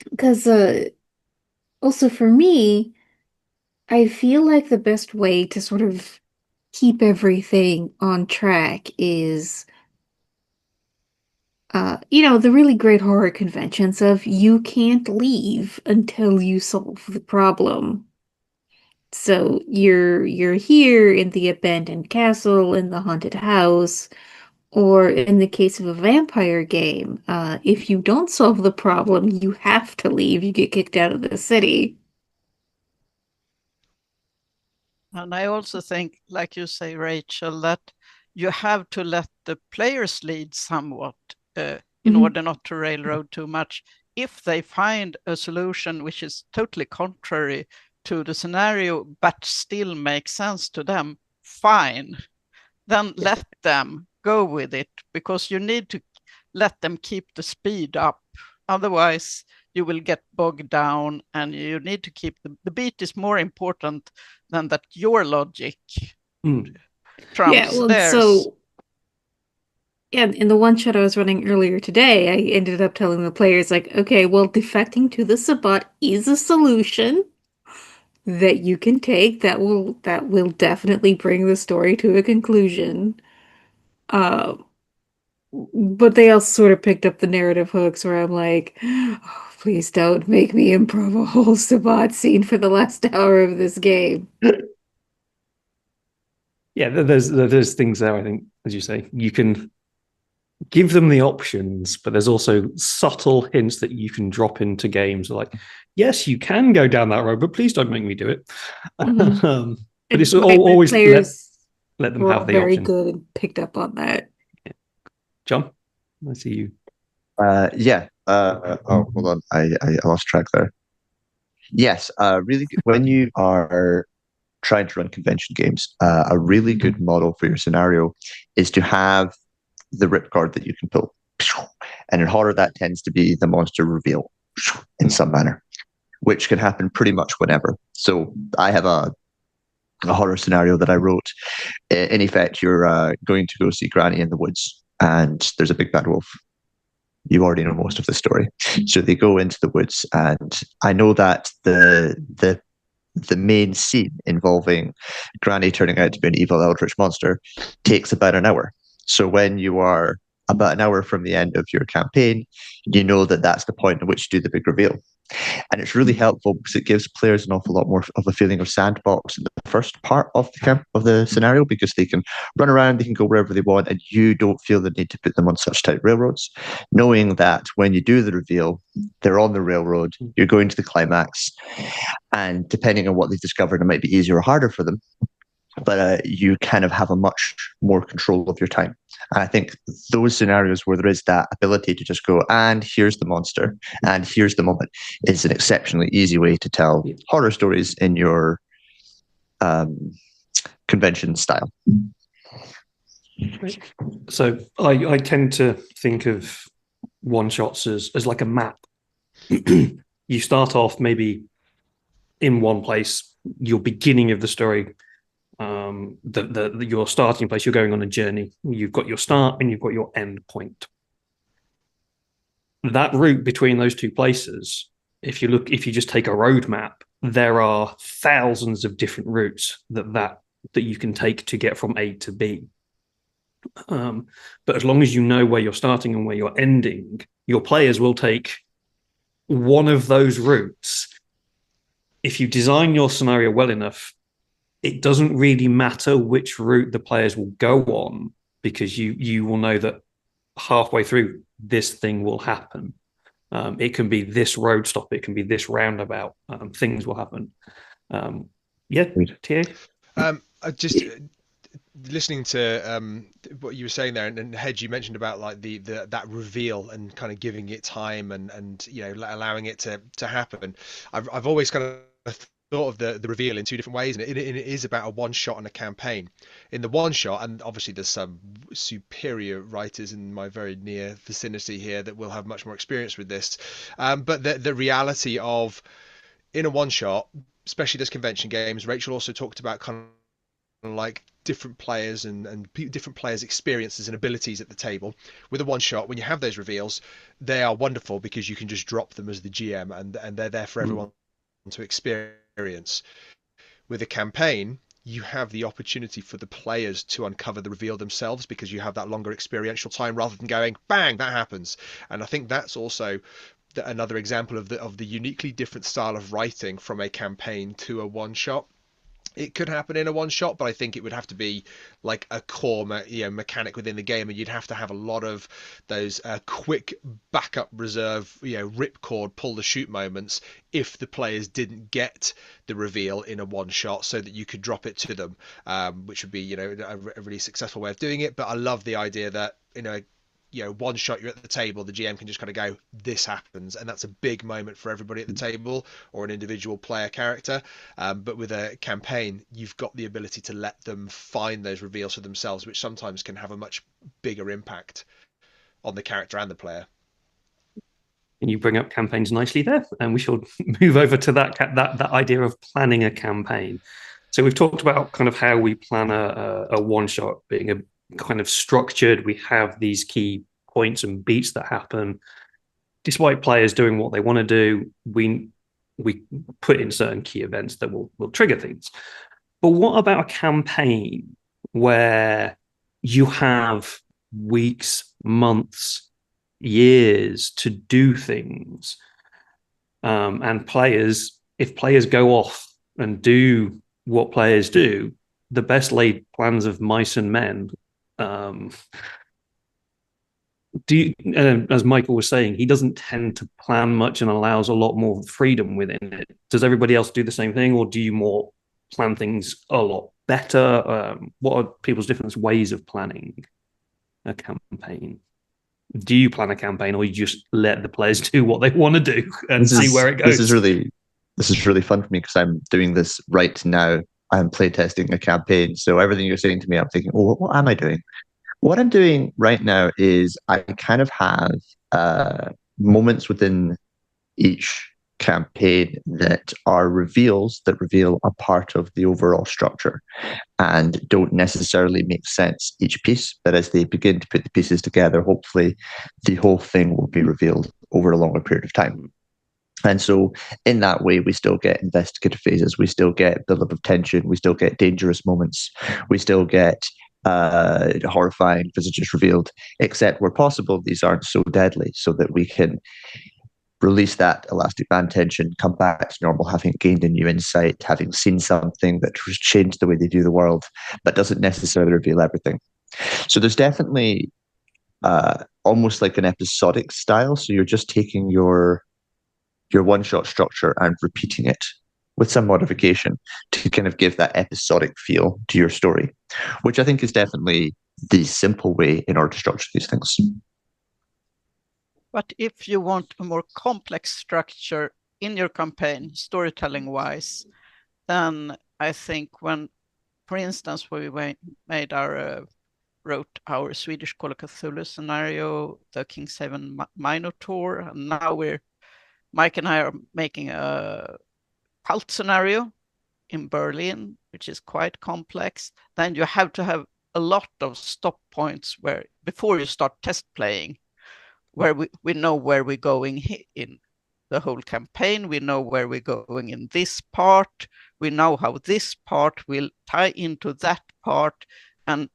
Because also for me, I feel like the best way to sort of keep everything on track is, the really great horror conventions of you can't leave until you solve the problem. So you're here in the abandoned castle, in the haunted house, or in the case of a vampire game, if you don't solve the problem, you have to leave. You get kicked out of the city. And I also think, like you say, Rachel, that you have to let the players lead somewhat in order not to railroad too much. If they find a solution which is totally contrary to the scenario, but still makes sense to them, fine. Then let them go with it, because you need to let them keep the speed up. Otherwise, you will get bogged down, and you need to keep the beat is more important than that your logic trumps theirs. So yeah, in the one shot I was running earlier today, I ended up telling the players, like, okay, well, defecting to the Sabbat is a solution that you can take that will definitely bring the story to a conclusion. But they also sort of picked up the narrative hooks where I'm like, oh, please don't make me improv a whole Sabbat scene for the last hour of this game. Yeah, there's things there. I think, as you say, you can give them the options, but there's also subtle hints that you can drop into games like, yes, you can go down that road, but please don't make me do it. But it's always let them have the very option. good and picked up on that. Yeah. John, I see you. Hold on. I lost track there. Yes, really good. When you are trying to run convention games, a really good model for your scenario is to have the ripcord that you can pull. And in horror, that tends to be the monster reveal in some manner, which can happen pretty much whenever. So I have a horror scenario that I wrote. In effect, you're going to go see Granny in the woods, and there's a big bad wolf. You already know most of the story. So they go into the woods, and I know that the main scene involving Granny turning out to be an evil eldritch monster takes about an hour. So when you are about an hour from the end of your campaign, you know that that's the point at which you do the big reveal. And it's really helpful because it gives players an awful lot more of a feeling of sandbox in the first part of the scenario, because they can run around, they can go wherever they want, and you don't feel the need to put them on such tight railroads, knowing that when you do the reveal, they're on the railroad, you're going to the climax, and depending on what they've discovered, it might be easier or harder for them, but you kind of have a much more control of your time. And I think those scenarios where there is that ability to just go, and here's the monster, and here's the moment, is an exceptionally easy way to tell horror stories in your convention style. So I tend to think of one shots as like a map. you start off maybe in one place, your beginning of the story, your starting place, you're going on a journey. You've got your start and you've got your end point. That route between those two places, if you just take a road map, there are thousands of different routes that you can take to get from A to B. But as long as you know where you're starting and where you're ending, your players will take one of those routes. If you design your scenario well enough, it doesn't really matter which route the players will go on, because you will know that halfway through this thing will happen. It can be this road stop, it can be this roundabout. Things will happen. Yeah, TA? Just listening to what you were saying there, and Hedge, you mentioned about like the that reveal and kind of giving it time and allowing it to happen. I've always kind of thought of the reveal in two different ways, and it is about a one shot and a campaign. In the one shot, and obviously there's some superior writers in my very near vicinity here that will have much more experience with this, but the reality of in a one shot, especially those convention games, Rachel also talked about kind of like different players and different players' experiences and abilities at the table. With a one shot, when you have those reveals, they are wonderful because you can just drop them as the GM and they're there for everyone to experience. With a campaign, you have the opportunity for the players to uncover the reveal themselves because you have that longer experiential time rather than going bang, that happens. And I think that's also another example of the uniquely different style of writing from a campaign to a one shot. It could happen in a one shot, but I think it would have to be like a core mechanic within the game, and you'd have to have a lot of those quick backup reserve ripcord pull the shoot moments if the players didn't get the reveal in a one shot, so that you could drop it to them, which would be a really successful way of doing it. But I love the idea that one shot, you're at the table, the GM can just kind of go, this happens, and that's a big moment for everybody at the table or an individual player character. But with a campaign, you've got the ability to let them find those reveals for themselves, which sometimes can have a much bigger impact on the character and the player. And you bring up campaigns nicely there, and we shall move over to that idea of planning a campaign. So we've talked about kind of how we plan a one shot being a kind of structured. We have these key points and beats that happen. Despite players doing what they want to do, we put in certain key events that will trigger things. But what about a campaign where you have weeks, months, years to do things, and if players go off and do what players do, the best laid plans of mice and men. As Michael was saying, he doesn't tend to plan much and allows a lot more freedom within it. Does everybody else do the same thing, or do you more plan things a lot better? What are people's different ways of planning a campaign? Do you plan a campaign, or you just let the players do what they want to do and see where it goes? This is really fun for me because I'm doing this right now. I'm playtesting a campaign. So everything you're saying to me, I'm thinking, oh, what am I doing? What I'm doing right now is I kind of have moments within each campaign that are reveals that reveal a part of the overall structure and don't necessarily make sense each piece. But as they begin to put the pieces together, hopefully the whole thing will be revealed over a longer period of time. And so in that way, we still get investigative phases, we still get build-up of tension, we still get dangerous moments, we still get horrifying visitors revealed, except where possible, these aren't so deadly, so that we can release that elastic band tension, come back to normal, having gained a new insight, having seen something that has changed the way they view the world, but doesn't necessarily reveal everything. So there's definitely almost like an episodic style. So you're just taking your one-shot structure and repeating it with some modification to kind of give that episodic feel to your story, which I think is definitely the simple way in order to structure these things. But if you want a more complex structure in your campaign, storytelling-wise, then I think when, for instance, we made wrote our Swedish Call of Cthulhu scenario, the King 7 Minotaur, and now we're Mike and I are making a cult scenario in Berlin, which is quite complex. Then you have to have a lot of stop points where before you start test playing, where we know where we're going in the whole campaign. We know where we're going in this part. We know how this part will tie into that part. And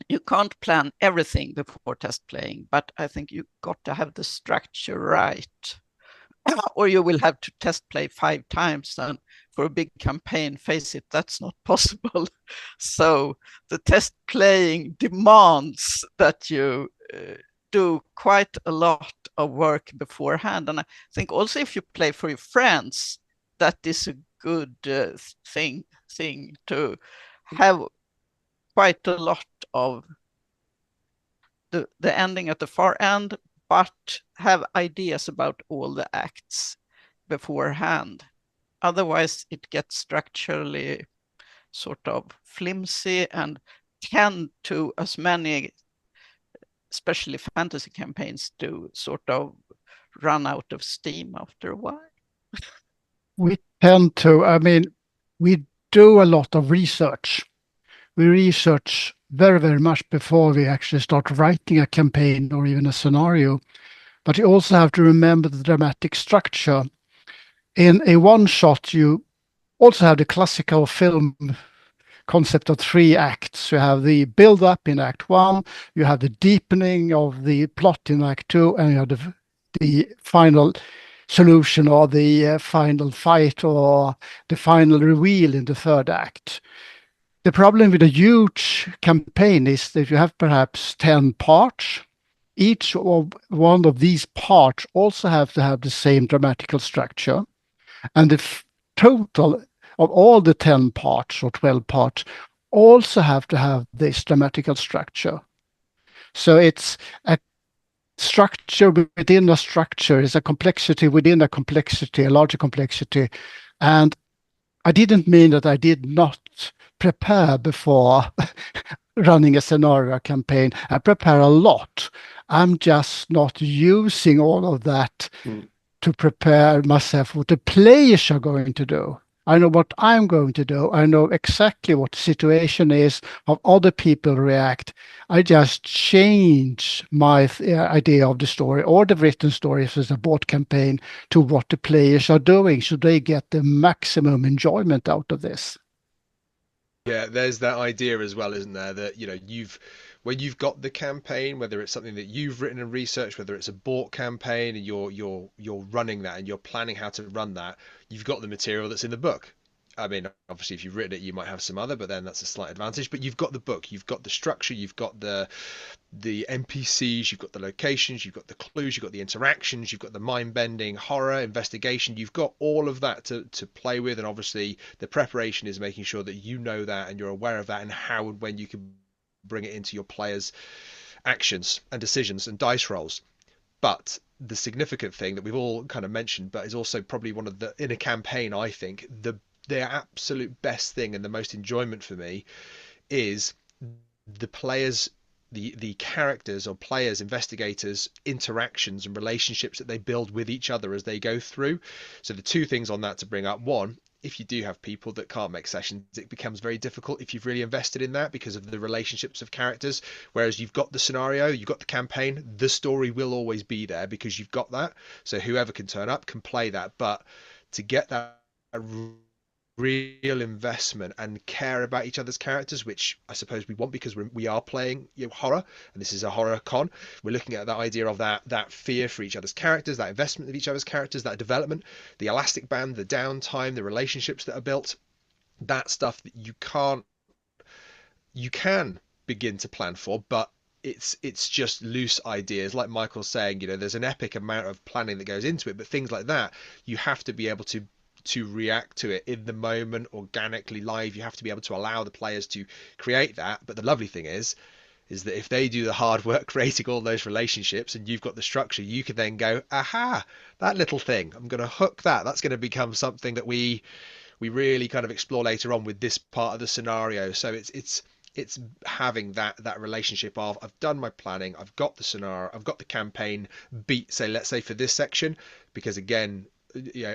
you can't plan everything before test playing, but I think you got to have the structure right. Or you will have to test play 5 times, and for a big campaign, face it, that's not possible. So the test playing demands that you do quite a lot of work beforehand. And I think also if you play for your friends, that is a good thing to have quite a lot of the ending at the far end, but have ideas about all the acts beforehand. Otherwise, it gets structurally sort of flimsy and tend to, as many, especially fantasy campaigns do, sort of run out of steam after a while. We tend to, I mean, we do a lot of research. We research very, very much before we actually start writing a campaign or even a scenario. But you also have to remember the dramatic structure. In a one shot, you also have the classical film concept of 3 acts. You have the build up in Act 1, you have the deepening of the plot in Act 2, and you have the final solution or the final fight or the final reveal in the 3rd act. The problem with a huge campaign is that you have perhaps 10 parts. Each of one of these parts also have to have the same dramatical structure. And the total of all the 10 parts or 12 parts also have to have this dramatical structure. So it's a structure within a structure, is a complexity within a complexity, a larger complexity. And I didn't mean that I did not prepare before running a scenario campaign. I prepare a lot. I'm just not using all of that to prepare myself what the players are going to do. I know what I'm going to do. I know exactly what the situation is, how other people react. I just change my idea of the story or the written story if it's a board campaign to what the players are doing, so they get the maximum enjoyment out of this. Yeah, there's that idea as well, isn't there? That, you know, when you've got the campaign, whether it's something that you've written and researched, whether it's a bought campaign and you're running that and you're planning how to run that, you've got the material that's in the book. I mean, obviously, if you've written it, you might have some other, but then that's a slight advantage. But you've got the book, you've got the structure, you've got the NPCs, you've got the locations, you've got the clues, you've got the interactions, you've got the mind-bending horror investigation, you've got all of that to play with. And obviously the preparation is making sure that you know that and you're aware of that and how and when you can bring it into your players' actions and decisions and dice rolls. But the significant thing that we've all kind of mentioned, but is also probably one of the, in a campaign, I think the absolute best thing and the most enjoyment for me is the players, the characters or players, investigators, interactions and relationships that they build with each other as they go through. So the 2 things on that to bring up: one, if you do have people that can't make sessions, it becomes very difficult if you've really invested in that because of the relationships of characters. Whereas you've got the scenario, you've got the campaign, the story will always be there because you've got that. So whoever can turn up can play that. But to get that real investment and care about each other's characters, which I suppose we want because we are playing, you know, horror, and this is a horror con. We're looking at that idea of that fear for each other's characters, that investment of each other's characters, that development, the elastic band, the downtime, the relationships that are built, that stuff that you can begin to plan for, but it's just loose ideas. Like Michael's saying, you know, there's an epic amount of planning that goes into it, but things like that, you have to be able to react to it in the moment, organically, live. You have to be able to allow the players to create that. But the lovely thing is that if they do the hard work creating all those relationships and you've got the structure, you can then go, aha, that little thing, I'm going to hook that. That's going to become something that we really kind of explore later on with this part of the scenario. So it's It's having that relationship of, I've done my planning, I've got the scenario, I've got the campaign beat, say, let's say for this section, because again,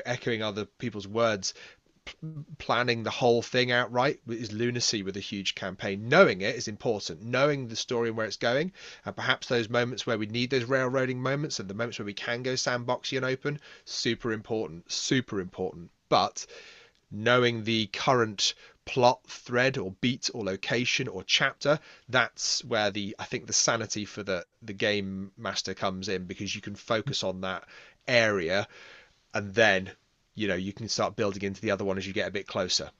echoing other people's words, planning the whole thing outright is lunacy with a huge campaign. Knowing it is important, knowing the story and where it's going, and perhaps those moments where we need those railroading moments and the moments where we can go sandboxy and open, super important, super important. But knowing the current plot thread or beat or location or chapter, that's where I think the sanity for the game master comes in, because you can focus on that area, and then you can start building into the other one as you get a bit closer.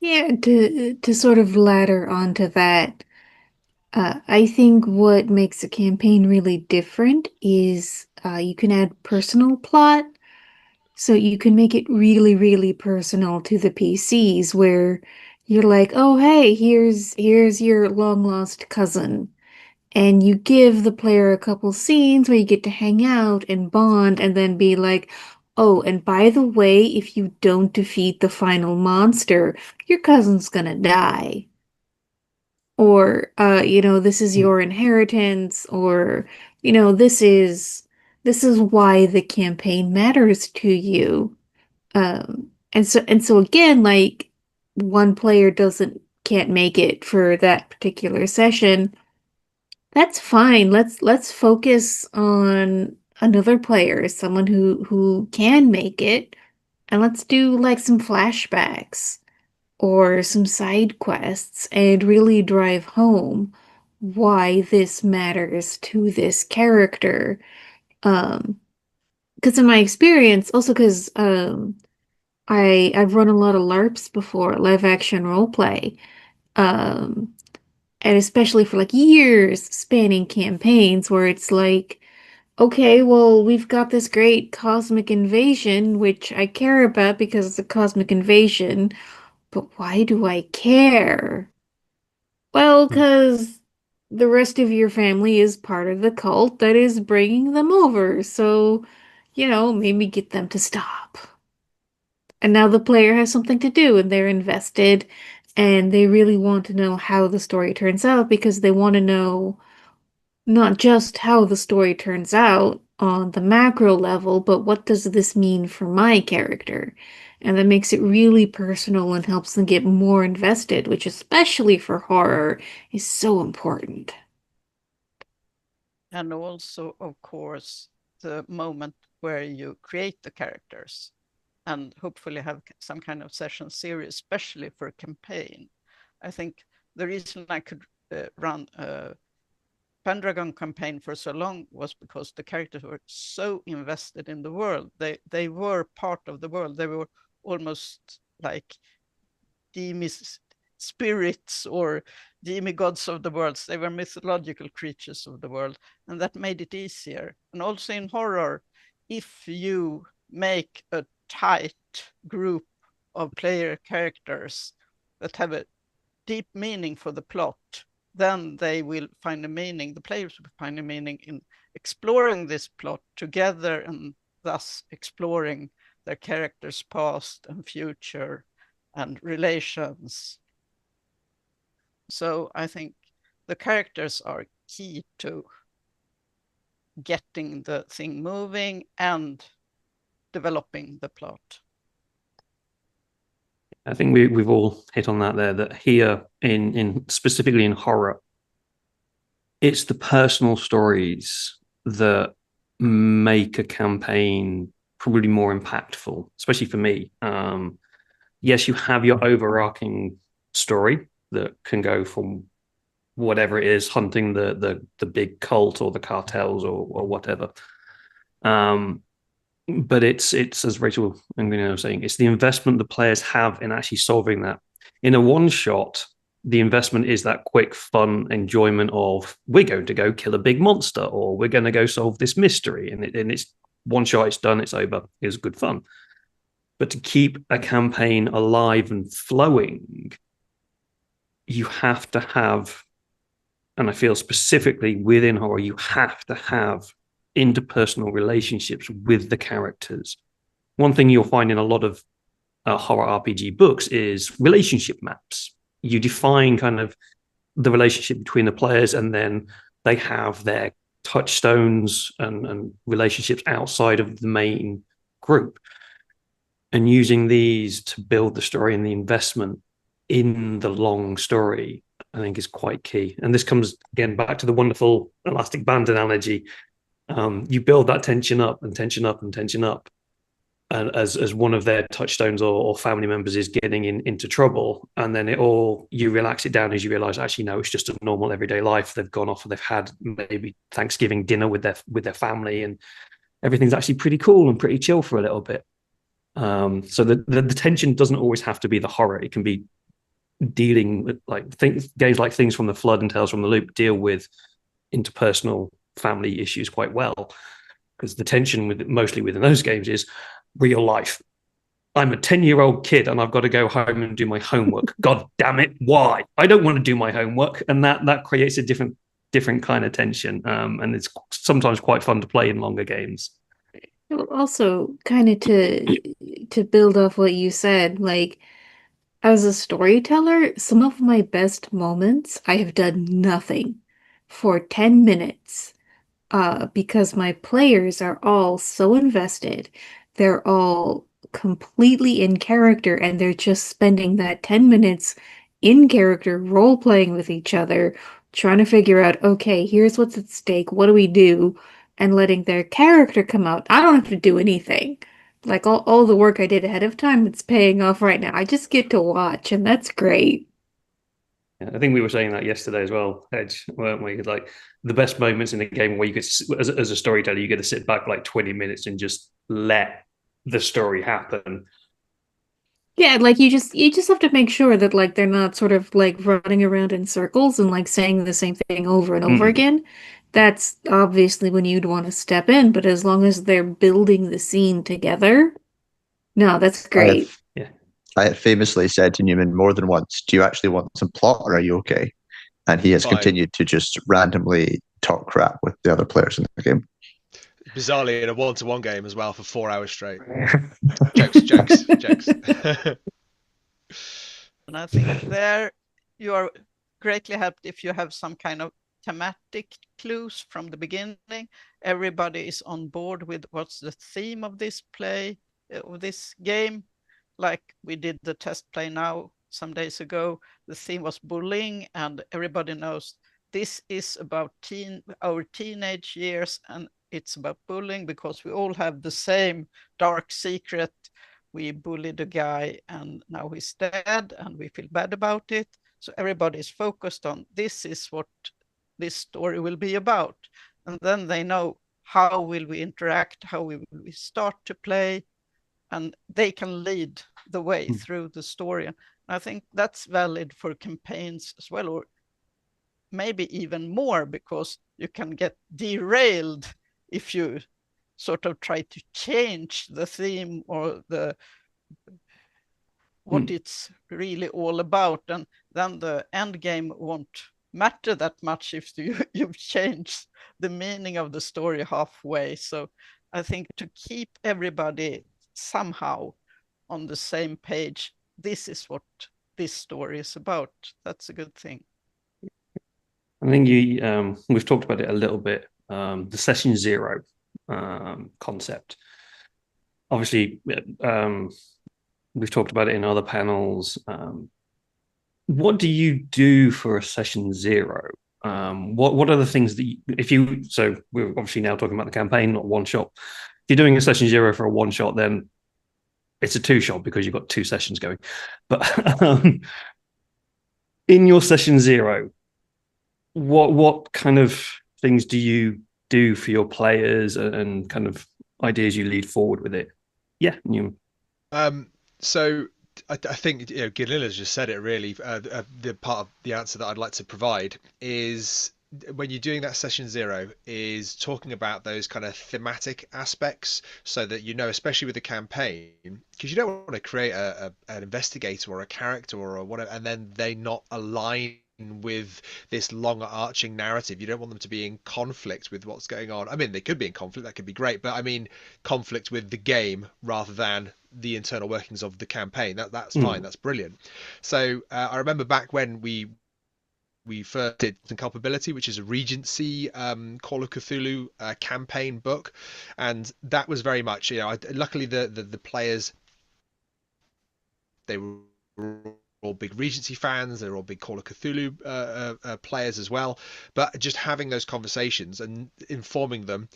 Yeah, to sort of ladder onto that, I think what makes a campaign really different is you can add personal plot. So you can make it really, really personal to the PCs where you're like, oh, hey, here's your long lost cousin. And you give the player a couple scenes where you get to hang out and bond and then be like, oh, and by the way, if you don't defeat the final monster, your cousin's gonna die. Or, this is your inheritance, or, this is why the campaign matters to you. And so again, like one player can't make it for that particular session. That's fine. Let's focus on another player, someone who can make it, and let's do like some flashbacks or some side quests and really drive home why this matters to this character. Because in my experience, also because I've run a lot of LARPs before, live action role play. Um, and especially for like years spanning campaigns where it's like, okay, well, we've got this great cosmic invasion, which I care about because it's a cosmic invasion, but why do I care? Well, because the rest of your family is part of the cult that is bringing them over, so, maybe get them to stop. And now the player has something to do and they're invested and they really want to know how the story turns out because they want to know not just how the story turns out on the macro level, but what does this mean for my character? And that makes it really personal and helps them get more invested, which especially for horror is so important. And also, of course, the moment where you create the characters and hopefully have some kind of session series, especially for a campaign. I think the reason I could run a Pendragon campaign for so long was because the characters were so invested in the world. They were part of the world. They were almost like spirits or demigods of the worlds. They were mythological creatures of the world, and that made it easier. And also in horror, if you make a tight group of player characters that have a deep meaning for the plot, then they will find a meaning, the players will find a meaning in exploring this plot together and thus exploring their characters' past and future and relations. So I think the characters are key to getting the thing moving and developing the plot. I think we've all hit on that there, that here in specifically in horror, it's the personal stories that make a campaign probably more impactful, especially for me. Yes, you have your overarching story that can go from whatever it is, hunting the big cult or the cartels or whatever. But it's as Rachel and Gunilla were saying, it's the investment the players have in actually solving that. In a one shot, the investment is that quick, fun enjoyment of we're going to go kill a big monster or we're going to go solve this mystery, and it's one shot, it's done, it's over. It was good fun. But to keep a campaign alive and flowing, you have to have, and I feel specifically within horror, you have to have interpersonal relationships with the characters. One thing you'll find in a lot of horror RPG books is relationship maps. you define kind of the relationship between the players, and then they have their touchstones and relationships outside of the main group, and using these to build the story and the investment in the long story, I think, is quite key. And this comes again back to the wonderful elastic band analogy. You build that tension up and tension up and tension up, and as one of their touchstones or family members is getting into trouble, and then you relax it down as you realize, actually no, it's just a normal everyday life. They've gone off and they've had maybe Thanksgiving dinner with their family, and everything's actually pretty cool and pretty chill for a little bit. So the tension doesn't always have to be the horror. It can be dealing with games like Things from the Flood and Tales from the Loop deal with interpersonal family issues quite well, because the tension mostly within those games is real life. I'm a 10-year-old kid and I've got to go home and do my homework. God damn it, why? I don't want to do my homework. And that creates a different kind of tension. And it's sometimes quite fun to play in longer games. Also, kind of to build off what you said, like as a storyteller, some of my best moments, I have done nothing for 10 minutes. Because my players are all so invested. They're all completely in character, and they're just spending that 10 minutes in character role playing with each other, trying to figure out, okay, here's what's at stake, what do we do? And letting their character come out. I don't have to do anything. Like all the work I did ahead of time, it's paying off right now. I just get to watch, and that's great. Yeah, I think we were saying that yesterday as well, Hedge, weren't we? Like the best moments in a game where you get, as a storyteller, you get to sit back for like 20 minutes and just let the story happen. Yeah, like you just have to make sure that like they're not sort of like running around in circles and like saying the same thing over and over again. That's obviously when you'd want to step in, but as long as they're building the scene together, no, that's great. I have famously said to Newman more than once, do you actually want some plot or are you okay? And he has Fine. continued to just randomly talk crap with the other players in the game. Bizarrely, in a one-to-one game as well for 4 hours straight. jokes. And I think there you are greatly helped if you have some kind of thematic clues from the beginning. Everybody is on board with what's the theme of this play, of this game. Like we did the test play now some days ago. The theme was bullying, and everybody knows this is about our teenage years, and it's about bullying because we all have the same dark secret. We bullied a guy and now he's dead and we feel bad about it. So everybody is focused on this is what this story will be about. And then they know how will we interact, how will we start to play, and they can lead the way through the story. And I think that's valid for campaigns as well, or maybe even more, because you can get derailed if you sort of try to change the theme or what it's really all about, and then the end game won't matter that much if you've changed the meaning of the story halfway. So I think to keep everybody somehow on the same page, this is what this story is about. That's a good thing. I think we've talked about it a little bit. The session zero concept. Obviously, we've talked about it in other panels. What do you do for a session zero? What are the things that so we're obviously now talking about the campaign, not one shot. If you're doing a session zero for a one shot, then it's a two shot because you've got two sessions going. But in your session zero, what kind of things do you do for your players and kind of ideas you lead forward with it? Yeah, Newman. So I think Gunilla just said it really. The part of the answer that I'd like to provide is when you're doing that session zero is talking about those kind of thematic aspects, so that especially with the campaign, because you don't want to create an investigator or a character or whatever, and then they not align with this long arching narrative. You don't want them to be in conflict with what's going on. I mean, they could be in conflict, that could be great, but I mean conflict with the game rather than the internal workings of the campaign. That's fine, that's brilliant. So I remember back when we first did Culpability, which is a Regency Call of Cthulhu campaign book, and that was very much, luckily the players, they were all big Regency fans, they're all big Call of Cthulhu players as well, but just having those conversations and informing them,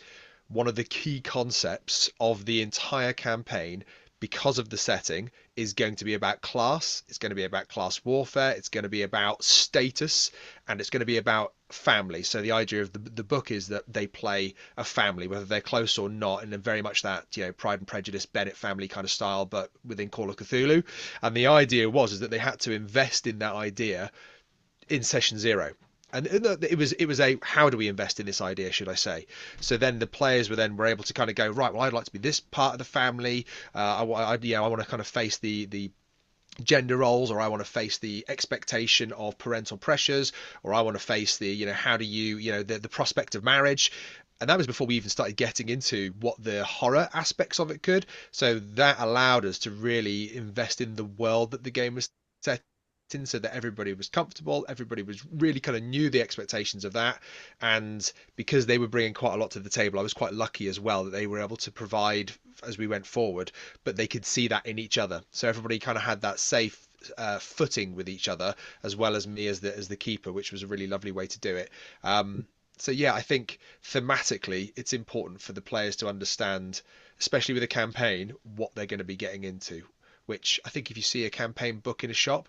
one of the key concepts of the entire campaign, because of the setting, is going to be about class. It's going to be about class warfare. It's going to be about status, and it's going to be about family. So the idea of the book is that they play a family, whether they're close or not, and very much that Pride and Prejudice, Bennett family kind of style, but within Call of Cthulhu. And the idea is that they had to invest in that idea in session 0. And it was a, how do we invest in this idea, should I say? So then the players were able to kind of go, right, well, I'd like to be this part of the family. I want to kind of face the gender roles, or I want to face the expectation of parental pressures, or I want to face the, how do you, the prospect of marriage. And that was before we even started getting into what the horror aspects of it could. So that allowed us to really invest in the world that the game was set in, so that everybody was comfortable, everybody was really kind of knew the expectations of that. And because they were bringing quite a lot to the table, I was quite lucky as well that they were able to provide as we went forward, but they could see that in each other. So everybody kind of had that safe footing with each other, as well as me as the keeper, which was a really lovely way to do it. So yeah, I think thematically it's important for the players to understand, especially with a campaign, what they're going to be getting into, which I think if you see a campaign book in a shop,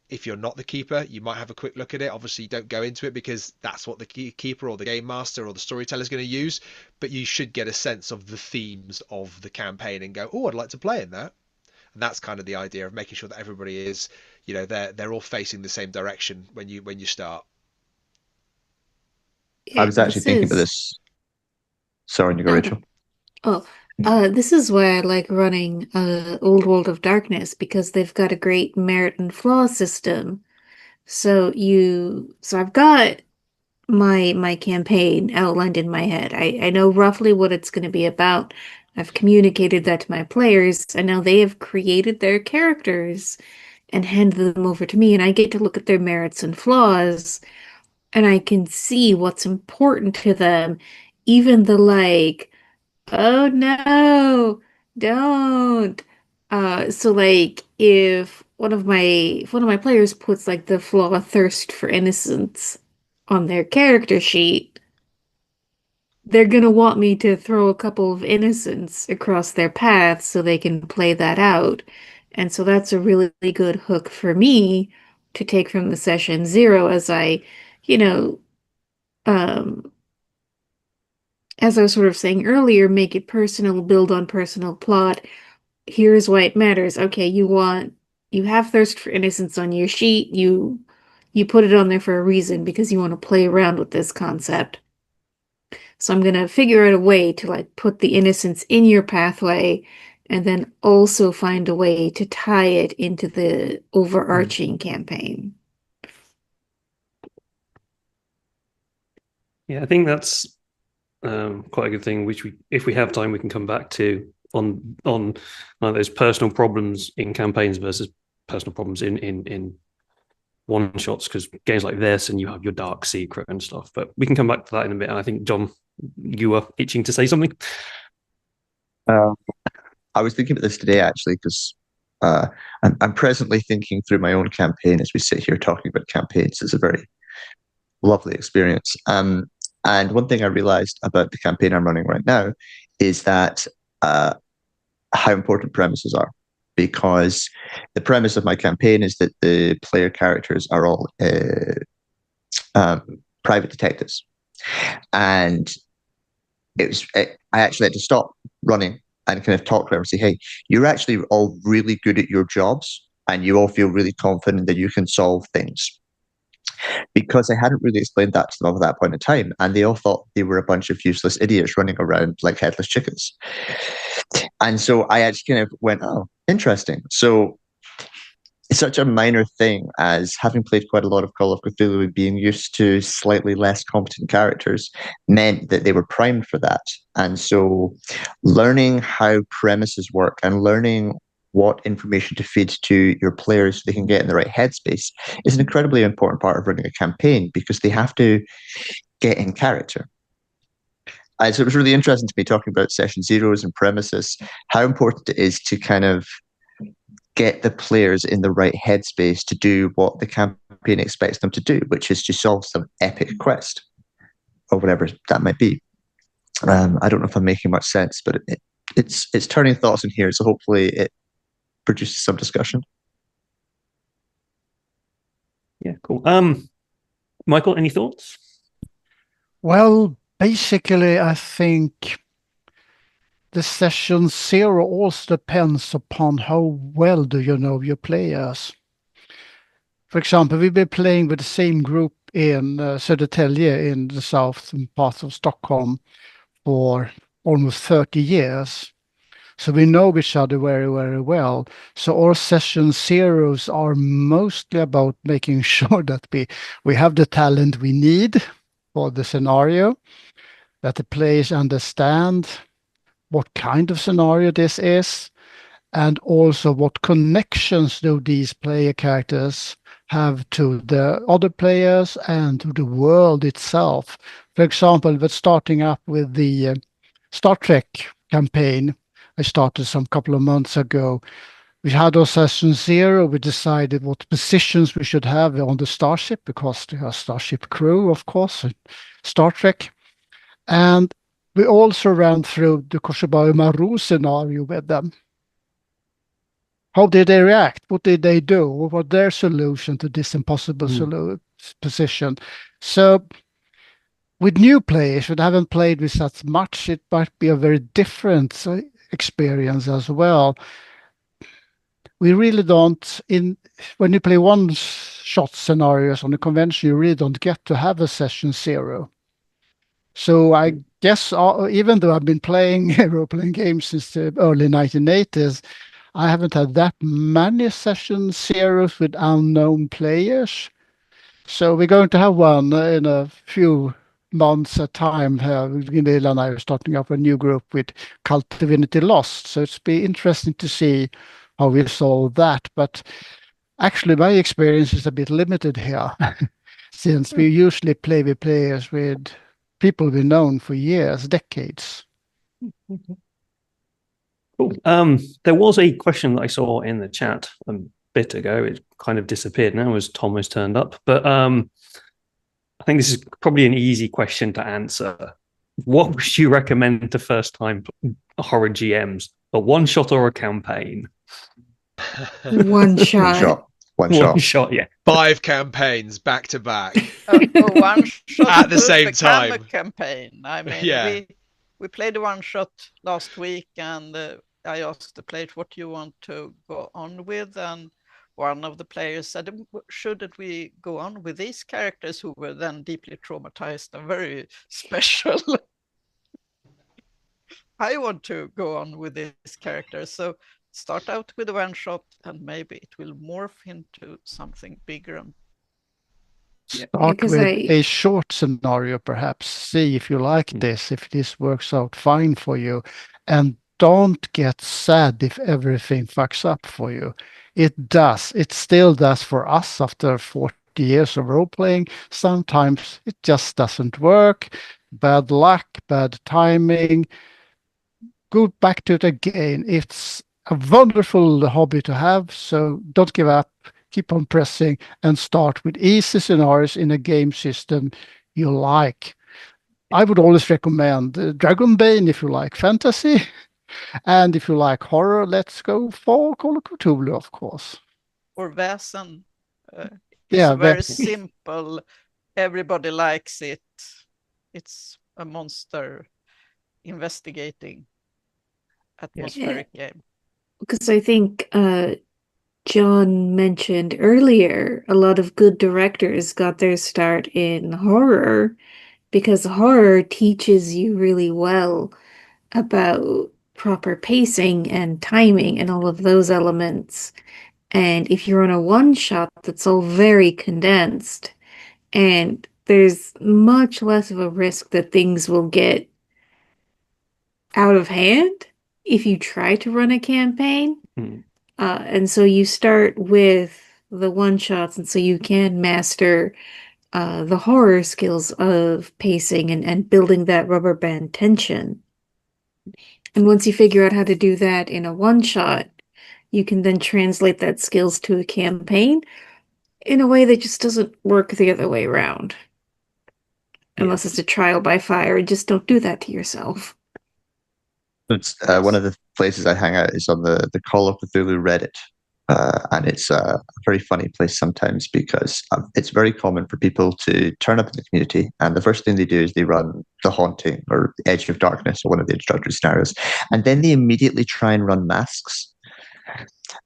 if you're not the keeper, you might have a quick look at it. Obviously, don't go into it because that's what the keeper or the game master or the storyteller is going to use. But you should get a sense of the themes of the campaign and go, oh, I'd like to play in that. And that's kind of the idea of making sure that everybody is, they're all facing the same direction when you start. Yeah, I was actually thinking about this. Sorry, you go, Rachel. This is why I like running Old World of Darkness, because they've got a great merit and flaw system. So I've got my campaign outlined in my head. I know roughly what it's going to be about. I've communicated that to my players, and now they have created their characters and handed them over to me, and I get to look at their merits and flaws, and I can see what's important to them, even the like, oh no, don't. So like if one of my players puts like the flaw thirst for innocence on their character sheet, they're gonna want me to throw a couple of innocents across their path so they can play that out. And so that's a really good hook for me to take from the session 0 as you know, um, as I was sort of saying earlier, make it personal, build on personal plot. Here's why it matters. Okay, you have thirst for innocence on your sheet. You put it on there for a reason because you want to play around with this concept. So I'm gonna figure out a way to like put the innocence in your pathway and then also find a way to tie it into the overarching campaign. Yeah, I think that's quite a good thing, which if we have time, we can come back to on those personal problems in campaigns versus personal problems in one shots, because games like this and you have your dark secret and stuff. But we can come back to that in a bit. And I think, John, you were itching to say something. I was thinking about this today actually because I'm presently thinking through my own campaign as we sit here talking about campaigns. It's a very lovely experience. And one thing I realized about the campaign I'm running right now is that how important premises are, because the premise of my campaign is that the player characters are all private detectives. And I actually had to stop running and kind of talk to them and say, hey, you're actually all really good at your jobs and you all feel really confident that you can solve things. Because I hadn't really explained that to them at that point in time, and they all thought they were a bunch of useless idiots running around like headless chickens. And so I actually kind of went, oh, interesting. So such a minor thing as having played quite a lot of Call of Cthulhu and being used to slightly less competent characters meant that they were primed for that. And so learning how premises work and learning what information to feed to your players so they can get in the right headspace is an incredibly important part of running a campaign, because they have to get in character. And so it was really interesting to me, talking about session zeros and premises, how important it is to kind of get the players in the right headspace to do what the campaign expects them to do, which is to solve some epic quest or whatever that might be. I don't know if I'm making much sense, but it's turning thoughts in here, so hopefully it produces some discussion. Yeah, cool. Michael, any thoughts? Well, basically, I think the session zero also depends upon how well do you know your players. For example, we've been playing with the same group in Södertälje in the southern part of Stockholm for almost 30 years. So we know each other very, very well. So our session zeros are mostly about making sure that we have the talent we need for the scenario, that the players understand what kind of scenario this is, and also what connections do these player characters have to the other players and to the world itself. For example, but starting up with the Star Trek campaign I started some couple of months ago. We had our session zero. We decided what positions we should have on the starship, because they are starship crew, of course, Star Trek. And we also ran through the Kosovo Maru scenario with them. How did they react? What did they do? What was their solution to this impossible position? So with new players who haven't played with that much, it might be a very different experience as well. We really don't, when you play one-shot scenarios on the convention, you really don't get to have a session zero. So I guess even though I've been playing role-playing games since the early 1980s, I haven't had that many session zeros with unknown players. So we're going to have one in a few months at time. Gunilla and I are starting up a new group with Cult Divinity Lost. So it's be interesting to see how we solve that. But actually, my experience is a bit limited here, since we usually play with players with people we've known for years, decades. Cool. There was a question that I saw in the chat a bit ago. It kind of disappeared now as Thomas turned up. But I think this is probably an easy question to answer. What would you recommend to first-time horror GMs? A one-shot or a campaign? One shot. One shot, yeah. 5 campaigns back to back. One shot At the same become time. a campaign. I mean, Yeah. we played a one shot last week, and I asked the players, what do you want to go on with? And one of the players said, shouldn't we go on with these characters who were then deeply traumatized and very special? I want to go on with this character. So start out with a one shot, and maybe it will morph into something bigger. Start with a short scenario, perhaps. See if you like this, if this works out fine for you. And don't get sad if everything fucks up for you. It does. It still does for us after 40 years of role-playing. Sometimes it just doesn't work. Bad luck, bad timing. Go back to it again. It's a wonderful hobby to have, so don't give up. Keep on pressing and start with easy scenarios in a game system you like. I would always recommend Dragonbane if you like fantasy. And if you like horror, let's go for Call of Cthulhu, of course. Or Väsen. It's very simple. Everybody likes it. It's a monster investigating atmospheric game. Because I think John mentioned earlier, a lot of good directors got their start in horror, because horror teaches you really well about proper pacing and timing and all of those elements. And if you're on a one shot, that's all very condensed. And there's much less of a risk that things will get out of hand if you try to run a campaign. Mm. And so you start with the one shots, and so you can master the horror skills of pacing and building that rubber band tension. And once you figure out how to do that in a one shot, you can then translate that skills to a campaign in a way that just doesn't work the other way around. Unless it's a trial by fire, just don't do that to yourself. It's one of the places I hang out is on the Call of Cthulhu Reddit. And it's a very funny place sometimes because it's very common for people to turn up in the community, and the first thing they do is they run The Haunting or The Edge of Darkness or one of the introductory scenarios, and then they immediately try and run Masks,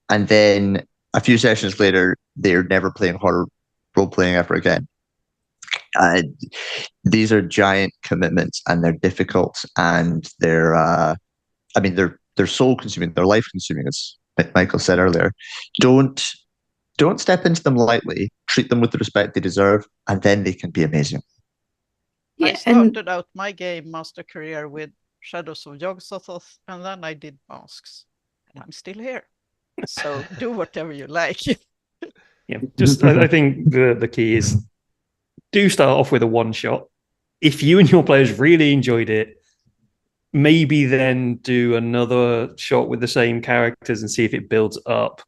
and then a few sessions later they're never playing horror role playing ever again. These are giant commitments, and they're difficult, and they're soul consuming, they're life consuming, as Michael said earlier. Don't step into them lightly. Treat them with the respect they deserve, and then they can be amazing. I started out my game master career with Shadows of Yog-Sothoth, and then I did Masks. And I'm still here. So do whatever you like. Yeah, just I think the key is do start off with a one shot. If you and your players really enjoyed it, maybe then do another shot with the same characters and see if it builds up.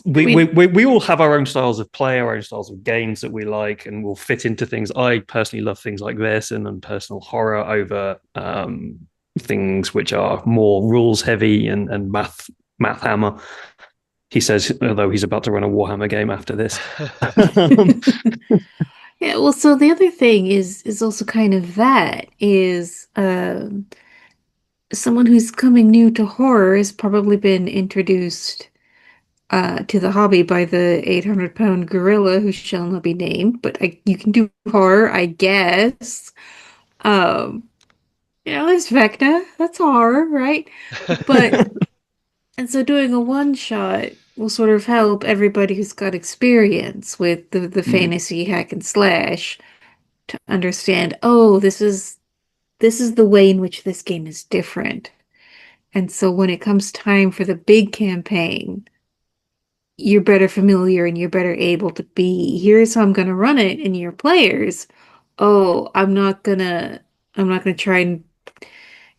We all have our own styles of play, our own styles of games that we like, and will fit into things. I personally love things like this and personal horror over things which are more rules heavy and math hammer. He says, although he's about to run a Warhammer game after this. Yeah, well, so the other thing is also kind of that is someone who's coming new to horror has probably been introduced to the hobby by the 800-pound gorilla who shall not be named, but you can do horror, I guess. There's Vecna, that's horror, right? But and so doing a one shot will sort of help everybody who's got experience with the fantasy hack and slash to understand, oh, this is the way in which this game is different. And so when it comes time for the big campaign, you're better familiar and you're better able to be, here's how I'm gonna run it, and your players, oh, I'm not gonna try and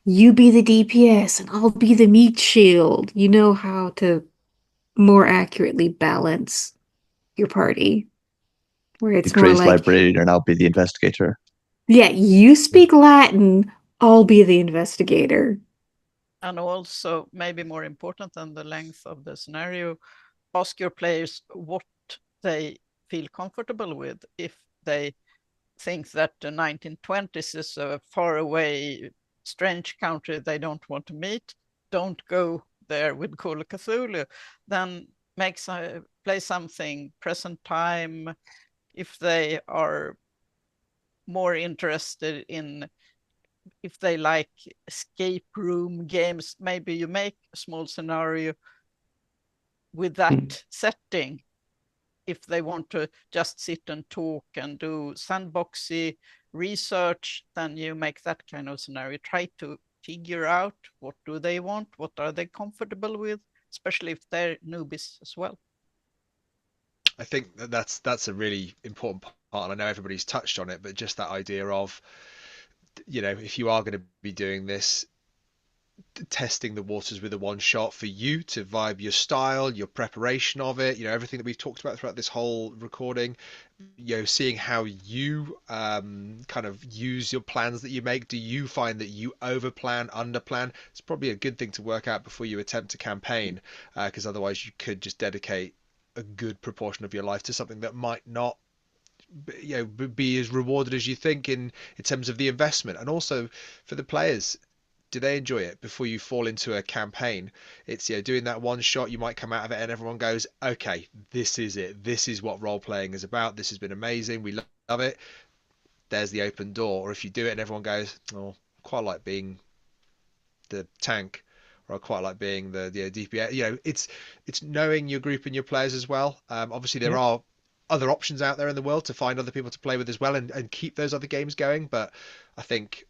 you be the DPS and I'll be the meat shield. You know how to more accurately balance your party. Where it's more crazed like, librarian and I'll be the investigator. yeah, you speak Latin, I'll be the investigator. And also, maybe more important than the length of the scenario, ask your players what they feel comfortable with. If they think that the 1920s is a faraway, strange country they don't want to meet, don't go there with Call of Cthulhu. Then play something present time. If they are more interested in, if they like escape room games, maybe you make a small scenario with that setting. If they want to just sit and talk and do sandboxy research, then you make that kind of scenario. Try to figure out what do they want, what are they comfortable with, especially if they're newbies as well. I think that's a really important part, and I know everybody's touched on it, but just that idea of, if you are going to be doing this, testing the waters with a one shot for you to vibe your style, your preparation of it, everything that we've talked about throughout this whole recording, seeing how you kind of use your plans that you make. Do you find that you overplan, underplan? It's probably a good thing to work out before you attempt a campaign, because otherwise you could just dedicate a good proportion of your life to something that might not be as rewarded as you think in terms of the investment. And also for the players, do they enjoy it before you fall into a campaign? It's doing that one shot, you might come out of it and everyone goes, okay, this is it, this is what role playing is about, this has been amazing, we love it, there's the open door. Or if you do it and everyone goes, oh, quite like being the tank, or I quite like being the DPS. It's knowing your group and your players as well. Obviously there are other options out there in the world to find other people to play with as well, and keep those other games going. But I think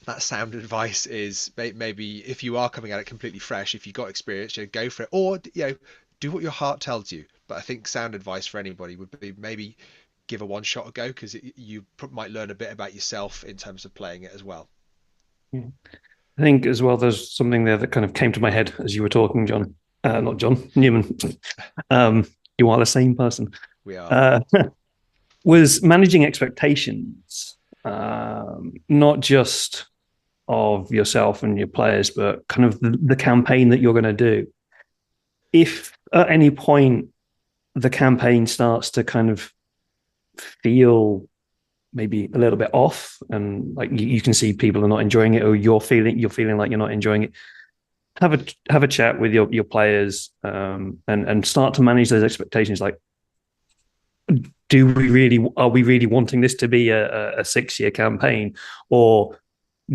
that sound advice is maybe if you are coming at it completely fresh, if you've got experience, go for it, or do what your heart tells you. But I think sound advice for anybody would be maybe give a one shot a go, because you might learn a bit about yourself in terms of playing it as well. Yeah. I think as well, there's something there that kind of came to my head as you were talking, John. Not John Newman. You are the same person. We are. Was managing expectations, not just of yourself and your players, but kind of the campaign that you're going to do. If at any point the campaign starts to kind of feel maybe a little bit off, and like you can see people are not enjoying it, or you're feeling like you're not enjoying it, have a chat with your players, and start to manage those expectations. Like, are we really wanting this to be a 6-year campaign, or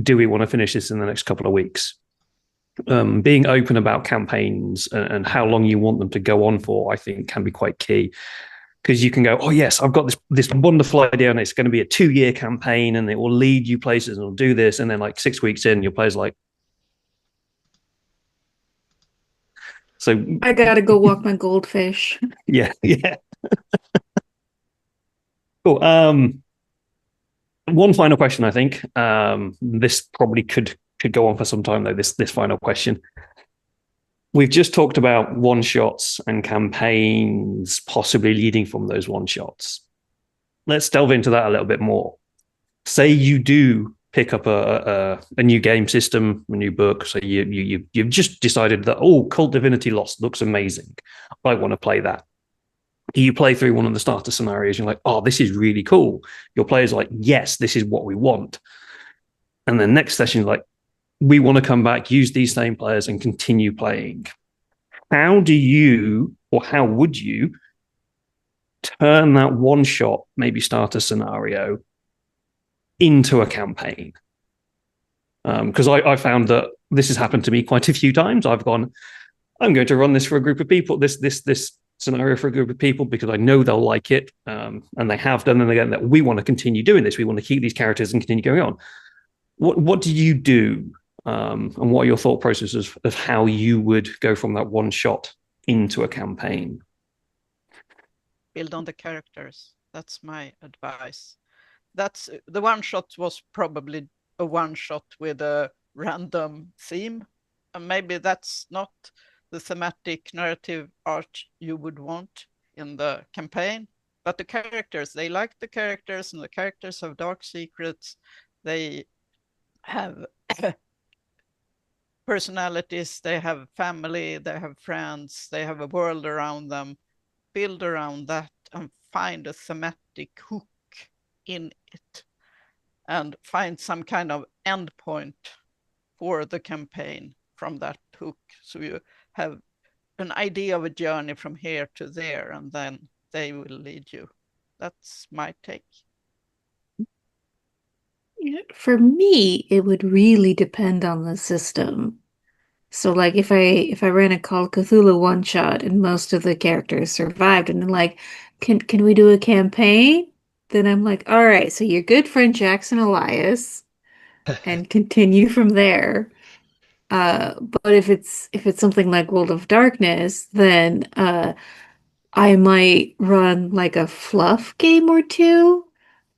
do we want to finish this in the next couple of weeks? Being open about campaigns and how long you want them to go on for, I think, can be quite key. Because you can go, oh yes, I've got this wonderful idea, and it's going to be a 2-year campaign, and it will lead you places, and it'll do this, and then like 6 weeks in, your player's like, so I gotta go walk my goldfish. yeah. Cool. One final question, I think. This probably could go on for some time, though. This final question. We've just talked about one shots and campaigns possibly leading from those one shots. Let's delve into that a little bit more. Say you do pick up a new game system, a new book. So you've just decided that, Cult Divinity Lost looks amazing. I want to play that. You play through one of the starter scenarios. You're like, oh, this is really cool. Your player's like, yes, this is what we want. And then next session, like, we want to come back, use these same players, and continue playing. How would you turn that one shot, maybe starter scenario, into a campaign? Because I found that this has happened to me quite a few times. I've gone, I'm going to run this for a group of people, this scenario for a group of people, because I know they'll like it, and they have done. And again, that we want to continue doing this. We want to keep these characters and continue going on. What do you do? And what are your thought processes of how you would go from that one shot into a campaign? Build on the characters. That's my advice. That's the one shot was probably a one shot with a random theme, and maybe that's not the thematic narrative arc you would want in the campaign. But the characters, they like the characters, and the characters have dark secrets. They have personalities, they have family, they have friends, they have a world around them. Build around that and find a thematic hook in it, and find some kind of endpoint for the campaign from that hook. So you have an idea of a journey from here to there, and then they will lead you. That's my take. For me, it would really depend on the system. So like if I ran a Call of Cthulhu one shot and most of the characters survived, and then like, can we do a campaign? Then I'm like, all right, so your good friend Jackson Elias, and continue from there. But if it's something like World of Darkness, then I might run like a fluff game or two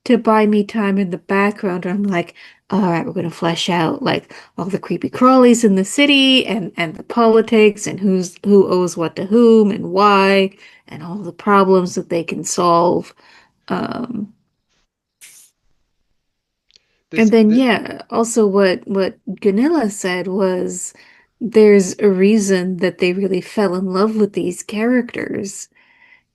to buy me time in the background. I'm like, all right, we're gonna flesh out like all the creepy crawlies in the city, and the politics, and who owes what to whom and why, and all the problems that they can solve. Um, and then yeah, also what Gunilla said was there's a reason that they really fell in love with these characters.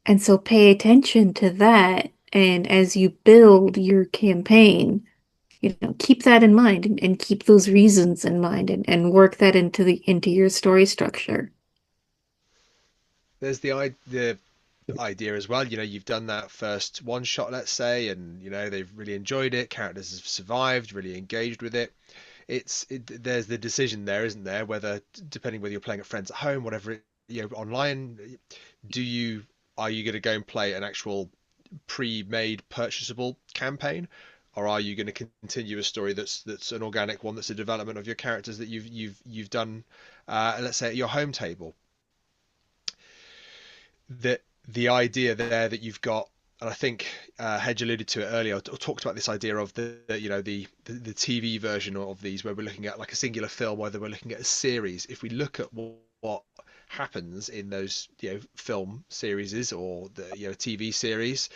And so pay attention to that. And as you build your campaign, keep that in mind, and keep those reasons in mind, and work that into your story structure. There's the idea as well. You've done that first one shot, let's say, and they've really enjoyed it. Characters have survived, really engaged with it. there's the decision there, isn't there? Whether, depending whether you're playing at friends at home, whatever, online, are you going to go and play an actual pre-made purchasable campaign, or are you going to continue a story that's an organic one, that's a development of your characters that you've done, let's say at your home table? The idea there that you've got, and I think Hedge alluded to it earlier, or talked about this idea of the TV version of these, where we're looking at like a singular film, whether we're looking at a series. If we look at what happens in those film series or the TV series,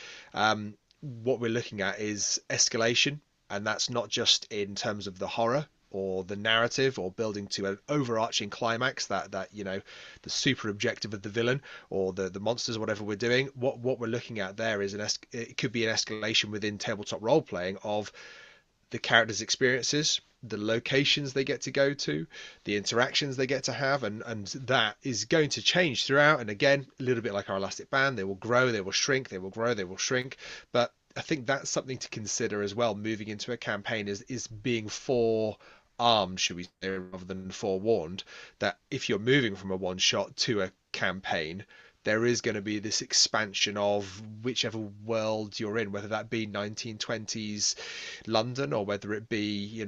what we're looking at is escalation, and that's not just in terms of the horror or the narrative or building to an overarching climax, that the super objective of the villain or the monsters or whatever we're doing. What we're looking at there is it could be an escalation within tabletop role playing of the characters' experiences, the locations they get to go to, the interactions they get to have, and that is going to change throughout. And again, a little bit like our elastic band, they will grow, they will shrink, they will grow, they will shrink. But I think that's something to consider as well, moving into a campaign, is being forearmed, should we say, rather than forewarned, that if you're moving from a one shot to a campaign, there is going to be this expansion of whichever world you're in, whether that be 1920s London, or whether it be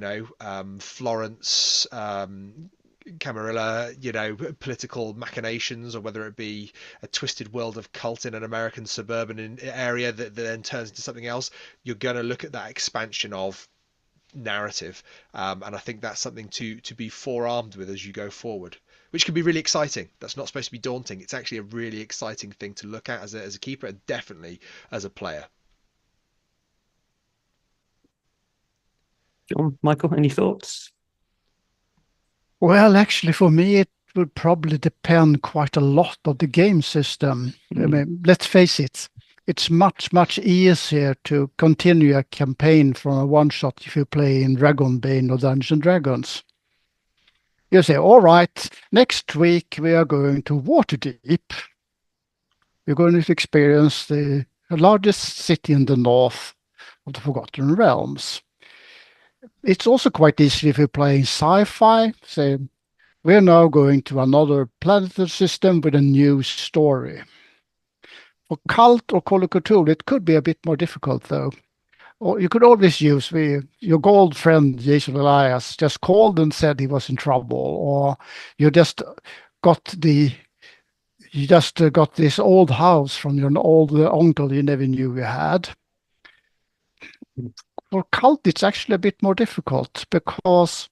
Florence, Camarilla, political machinations, or whether it be a twisted world of cult in an American suburban area that then turns into something else. You're going to look at that expansion of narrative, and I think that's something to be forearmed with as you go forward, which can be really exciting. That's not supposed to be daunting. It's actually a really exciting thing to look at as a keeper, and definitely as a player. John, Michael, any thoughts? Well, actually, for me, it would probably depend quite a lot on the game system. I mean, let's face it, it's much, much easier to continue a campaign from a one-shot if you play in Dragonbane or Dungeons and Dragons. You say, all right, next week we are going to Waterdeep. We're going to experience the largest city in the north of the Forgotten Realms. It's also quite easy if you're playing sci-fi. Say, we're now going to another planetary system with a new story. For Cult or Call of Cthulhu, it could be a bit more difficult, though. Or you could always use your gold friend, Jason Elias, just called and said he was in trouble, or you just got this old house from your old uncle you never knew you had. For Cult, it's actually a bit more difficult because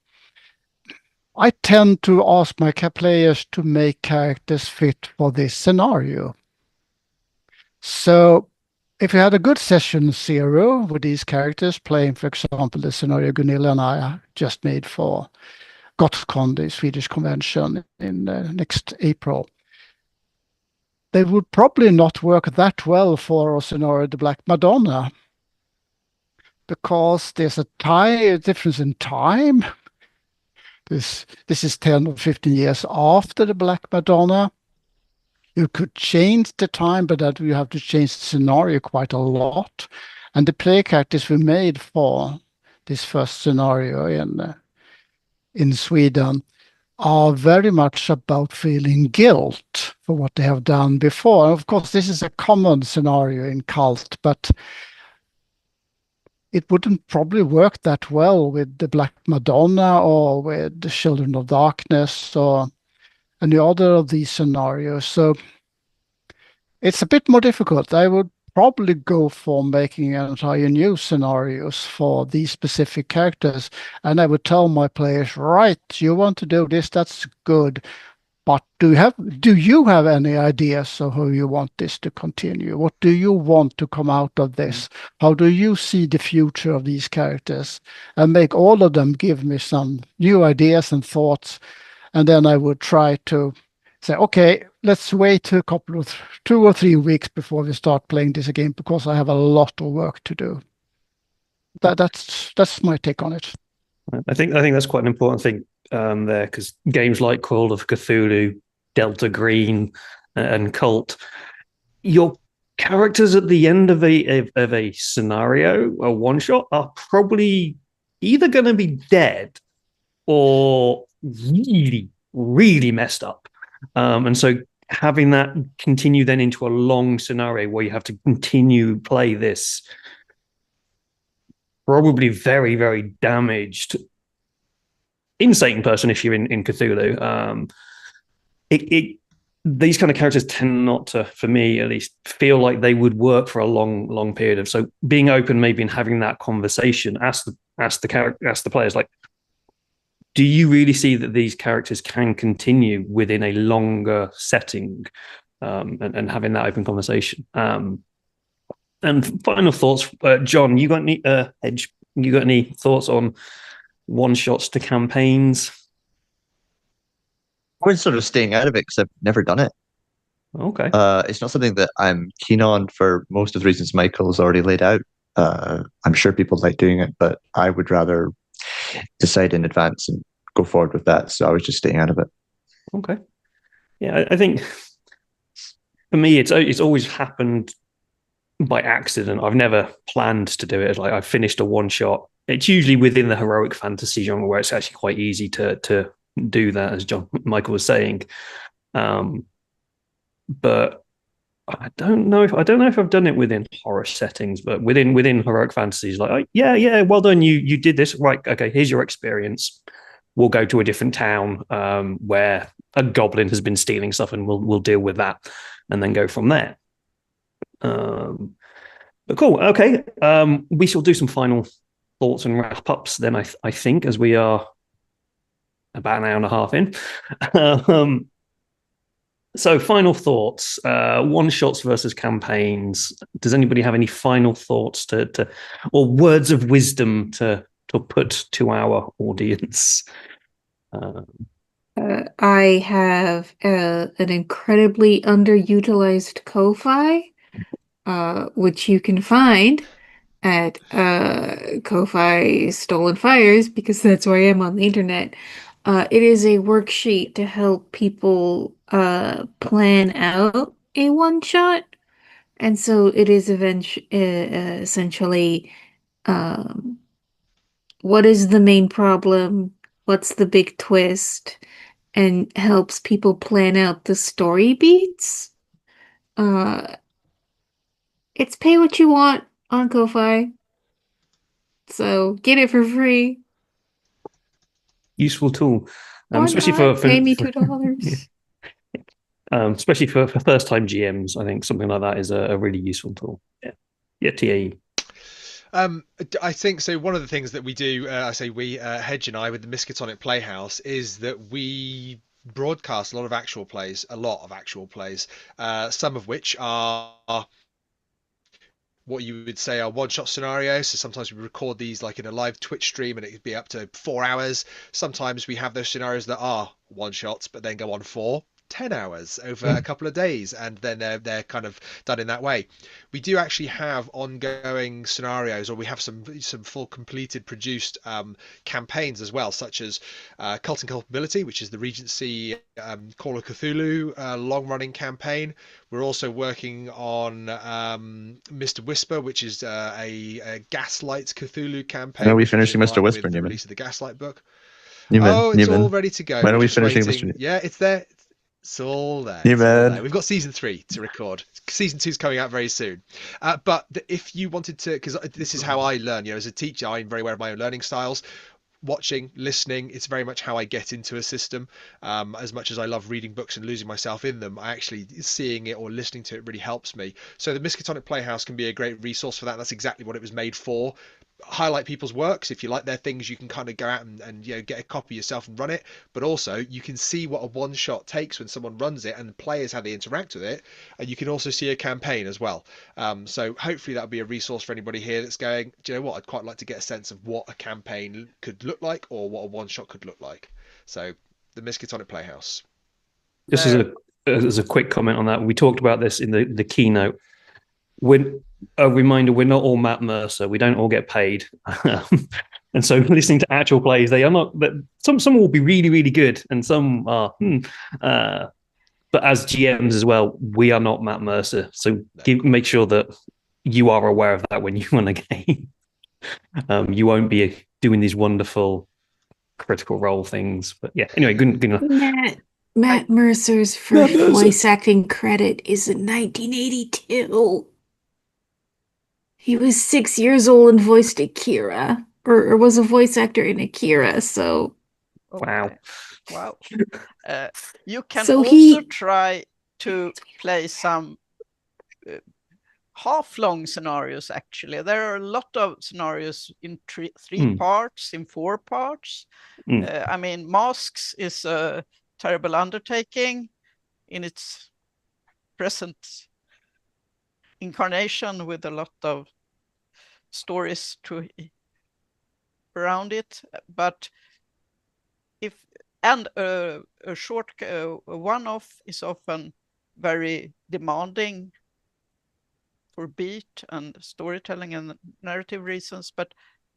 I tend to ask my players to make characters fit for this scenario. So if you had a good session 0 with these characters playing, for example, the scenario Gunilla and I just made for Gotcon, the Swedish convention in next April, they would probably not work that well for a scenario The Black Madonna, because there's a difference in time. This is 10 or 15 years after The Black Madonna. You could change the time, but that you have to change the scenario quite a lot. And the play characters we made for this first scenario in Sweden are very much about feeling guilt for what they have done before. And of course, this is a common scenario in Cult, but it wouldn't probably work that well with The Black Madonna or with The Children of Darkness or any other of these scenarios. So it's a bit more difficult. I would probably go for making entire new scenarios for these specific characters. And I would tell my players, right, you want to do this, that's good. But do you have any ideas of how you want this to continue? What do you want to come out of this? How do you see the future of these characters? And make all of them give me some new ideas and thoughts. And then I would try to say, okay, let's wait a couple of 2 or 3 weeks before we start playing this again, because I have a lot of work to do. That's my take on it. I think that's quite an important thing there, because games like Call of Cthulhu, Delta Green, and Cult, your characters at the end of a scenario, a one shot, are probably either going to be dead or really, really messed up. And so having that continue then into a long scenario where you have to continue play this probably very, very damaged insane person if you're in Cthulhu. These kind of characters tend not to, for me at least, feel like they would work for a long period of. So being open, maybe, and having that conversation, ask the players, like, do you really see that these characters can continue within a longer setting, and having that open conversation. And final thoughts, John, you got any Hedge? You got any thoughts on one shots to campaigns? We're sort of staying out of it because I've never done it. Okay. It's not something that I'm keen on for most of the reasons Michael has already laid out. I'm sure people like doing it, but I would rather decide in advance and go forward with that. So I was just staying out of it. Okay. Yeah, I think for me, it's always happened by accident. I've never planned to do it. Like, I've finished a one shot. It's usually within the heroic fantasy genre where it's actually quite easy to do that, as Michael was saying. But I don't know if I've done it within horror settings, but within heroic fantasies, like, yeah, well done, you did this right. Okay, here's your experience. We'll go to a different town where a goblin has been stealing stuff, and we'll deal with that, and then go from there. But cool. Okay, we shall do some final thoughts and wrap ups then. I think, as we are about an hour and a half in. So final thoughts, one shots versus campaigns. Does anybody have any final thoughts or words of wisdom to put to our audience? I have an incredibly underutilized Ko-Fi, which you can find at Ko-Fi Stolen Fires, because that's where I am on the internet. It is a worksheet to help people plan out a one shot, and so it is essentially what is the main problem, what's the big twist, and helps people plan out the story beats. It's pay what you want on Ko-Fi, so get it for free. Useful tool, Or especially not, for pay me $2. Especially for first time GMs. I think something like that is a really useful tool. Yeah, TAE. I think so. One of the things that we do, Hedge and I, with the Miskatonic Playhouse, is that we broadcast a lot of actual plays, some of which are what you would say are one-shot scenarios. So sometimes we record these like in a live Twitch stream, and it could be up to 4 hours. Sometimes we have those scenarios that are one-shots, but then go on for 10 hours over a couple of days, and then they're kind of done in that way. We do actually have ongoing scenarios, or we have some full completed produced campaigns as well, such as Cult and Culpability, which is the Regency Call of Cthulhu long-running campaign. We're also working on Mr. Whisper, which is a Gaslight Cthulhu campaign. When are we finishing Mr. Whisper, with the Newman? release of the Gaslight book. Newman, it's all ready to go. When are we finishing Mr. Yeah, it's there. It's all there. We've got season 3 to record. Season 2 is coming out very soon. But if you wanted to, because this is how I learn, as a teacher, I'm very aware of my own learning styles. Watching, listening, it's very much how I get into a system. As much as I love reading books and losing myself in them, I actually seeing it or listening to it really helps me. So the Miskatonic Playhouse can be a great resource for that. That's exactly what it was made for. Highlight people's works. If you like their things, you can kind of go out and get a copy yourself and run it. But also you can see what a one shot takes when someone runs it, and the players how they interact with it, and you can also see a campaign as well. So hopefully that'll be a resource for anybody here that's going, do you know what, I'd quite like to get a sense of what a campaign could look like, or what a one shot could look like. So the Miskatonic Playhouse. Just as a quick comment on that, we talked about this in the keynote. A reminder, we're not all Matt Mercer. We don't all get paid. And so listening to actual plays, they are not, but some will be really, really good, and some are, but as GMs as well, we are not Matt Mercer. So make sure that you are aware of that when you run a game. You won't be doing these wonderful Critical Role things. But yeah, anyway, good. Matt Mercer's first voice acting credit is in 1982. He was 6 years old and voiced Akira, or was a voice actor in Akira. So Wow. Wow. You can So also try to play some half-long scenarios, actually. There are a lot of scenarios in three parts, in 4 parts. I mean, Masks is a terrible undertaking in its present incarnation, with a lot of stories around it. But a short one-off is often very demanding for beat and storytelling and narrative reasons, but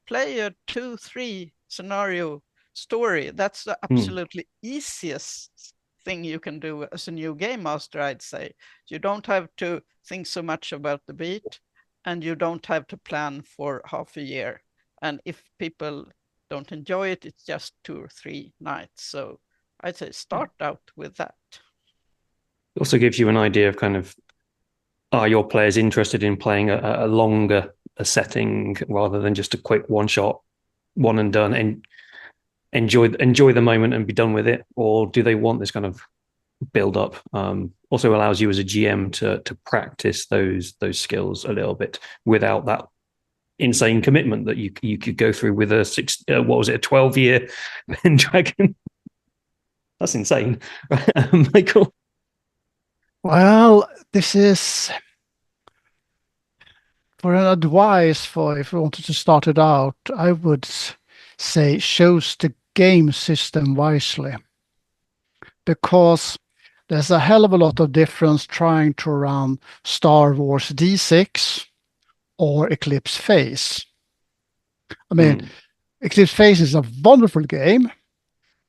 play a 2-3 scenario story. That's the absolutely easiest thing you can do as a new game master, I'd say. You don't have to think so much about the beat, and you don't have to plan for half a year. And if people don't enjoy it, it's just 2 or 3 nights. So I'd say start out with that. It also gives you an idea of kind of, are your players interested in playing a longer setting rather than just a quick one-shot, one and done, and enjoy the moment and be done with it? Or do they want this kind of build up? Also allows you as a GM to practice those skills a little bit without that insane commitment that you could go through with a 12-year Pendragon. That's insane. Michael? Well, this is for an advice for if you wanted to start it out, I would say choose the game system wisely, because there's a hell of a lot of difference trying to run Star Wars D6 or Eclipse Phase. I mean, Eclipse Phase is a wonderful game,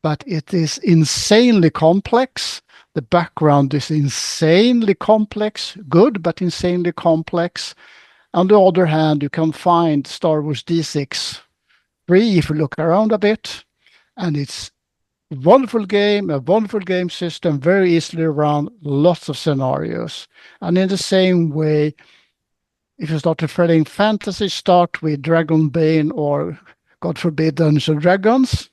but it is insanely complex. The background is insanely complex, good, but insanely complex. On the other hand, you can find Star Wars D6 free if you look around a bit, and it's a wonderful game system, very easily run, lots of scenarios. And in the same way, if you start playing fantasy, start with Dragonbane or, God forbid, Dungeons and Dragons.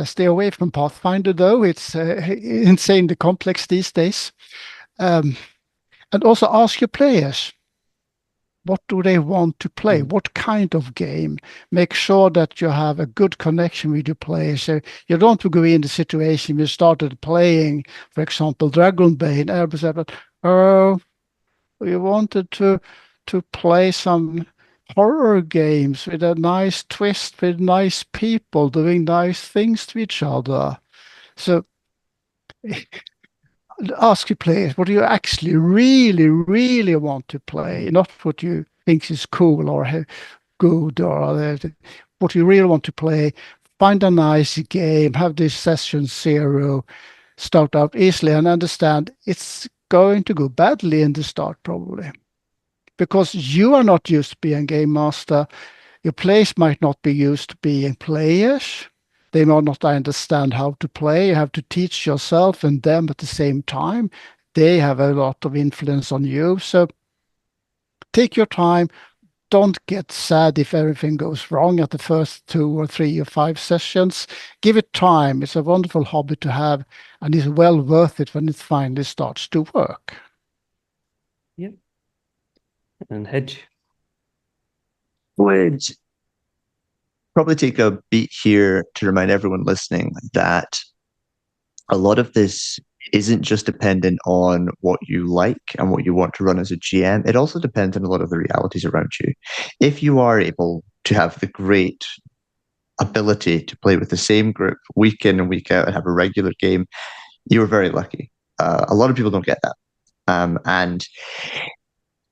Stay away from Pathfinder, though. It's insanely complex these days. And also ask your players, what do they want to play? What kind of game? Make sure that you have a good connection with your players. So you don't want to go in the situation you started playing, for example, Dragonbane. Everybody said, oh, we wanted to play some horror games with a nice twist, with nice people doing nice things to each other. So ask your players, what do you actually really want to play? Not what you think is cool or good, or what you really want to play. Find a nice game, have this session 0, start out easily, and understand it's going to go badly in the start probably, because you are not used to being game master. Your players might not be used to being players. They might not understand how to play. You have to teach yourself and them at the same time. They have a lot of influence on you. So take your time. Don't get sad if everything goes wrong at the first 2 or 3 or 5 sessions. Give it time. It's a wonderful hobby to have, and it's well worth it when it finally starts to work. Yep. And Hedge? Would probably take a beat here to remind everyone listening that a lot of this isn't just dependent on what you like and what you want to run as a GM. It also depends on a lot of the realities around you. If you are able to have the great ability to play with the same group week in and week out and have a regular game, you're very lucky. A lot of people don't get that. And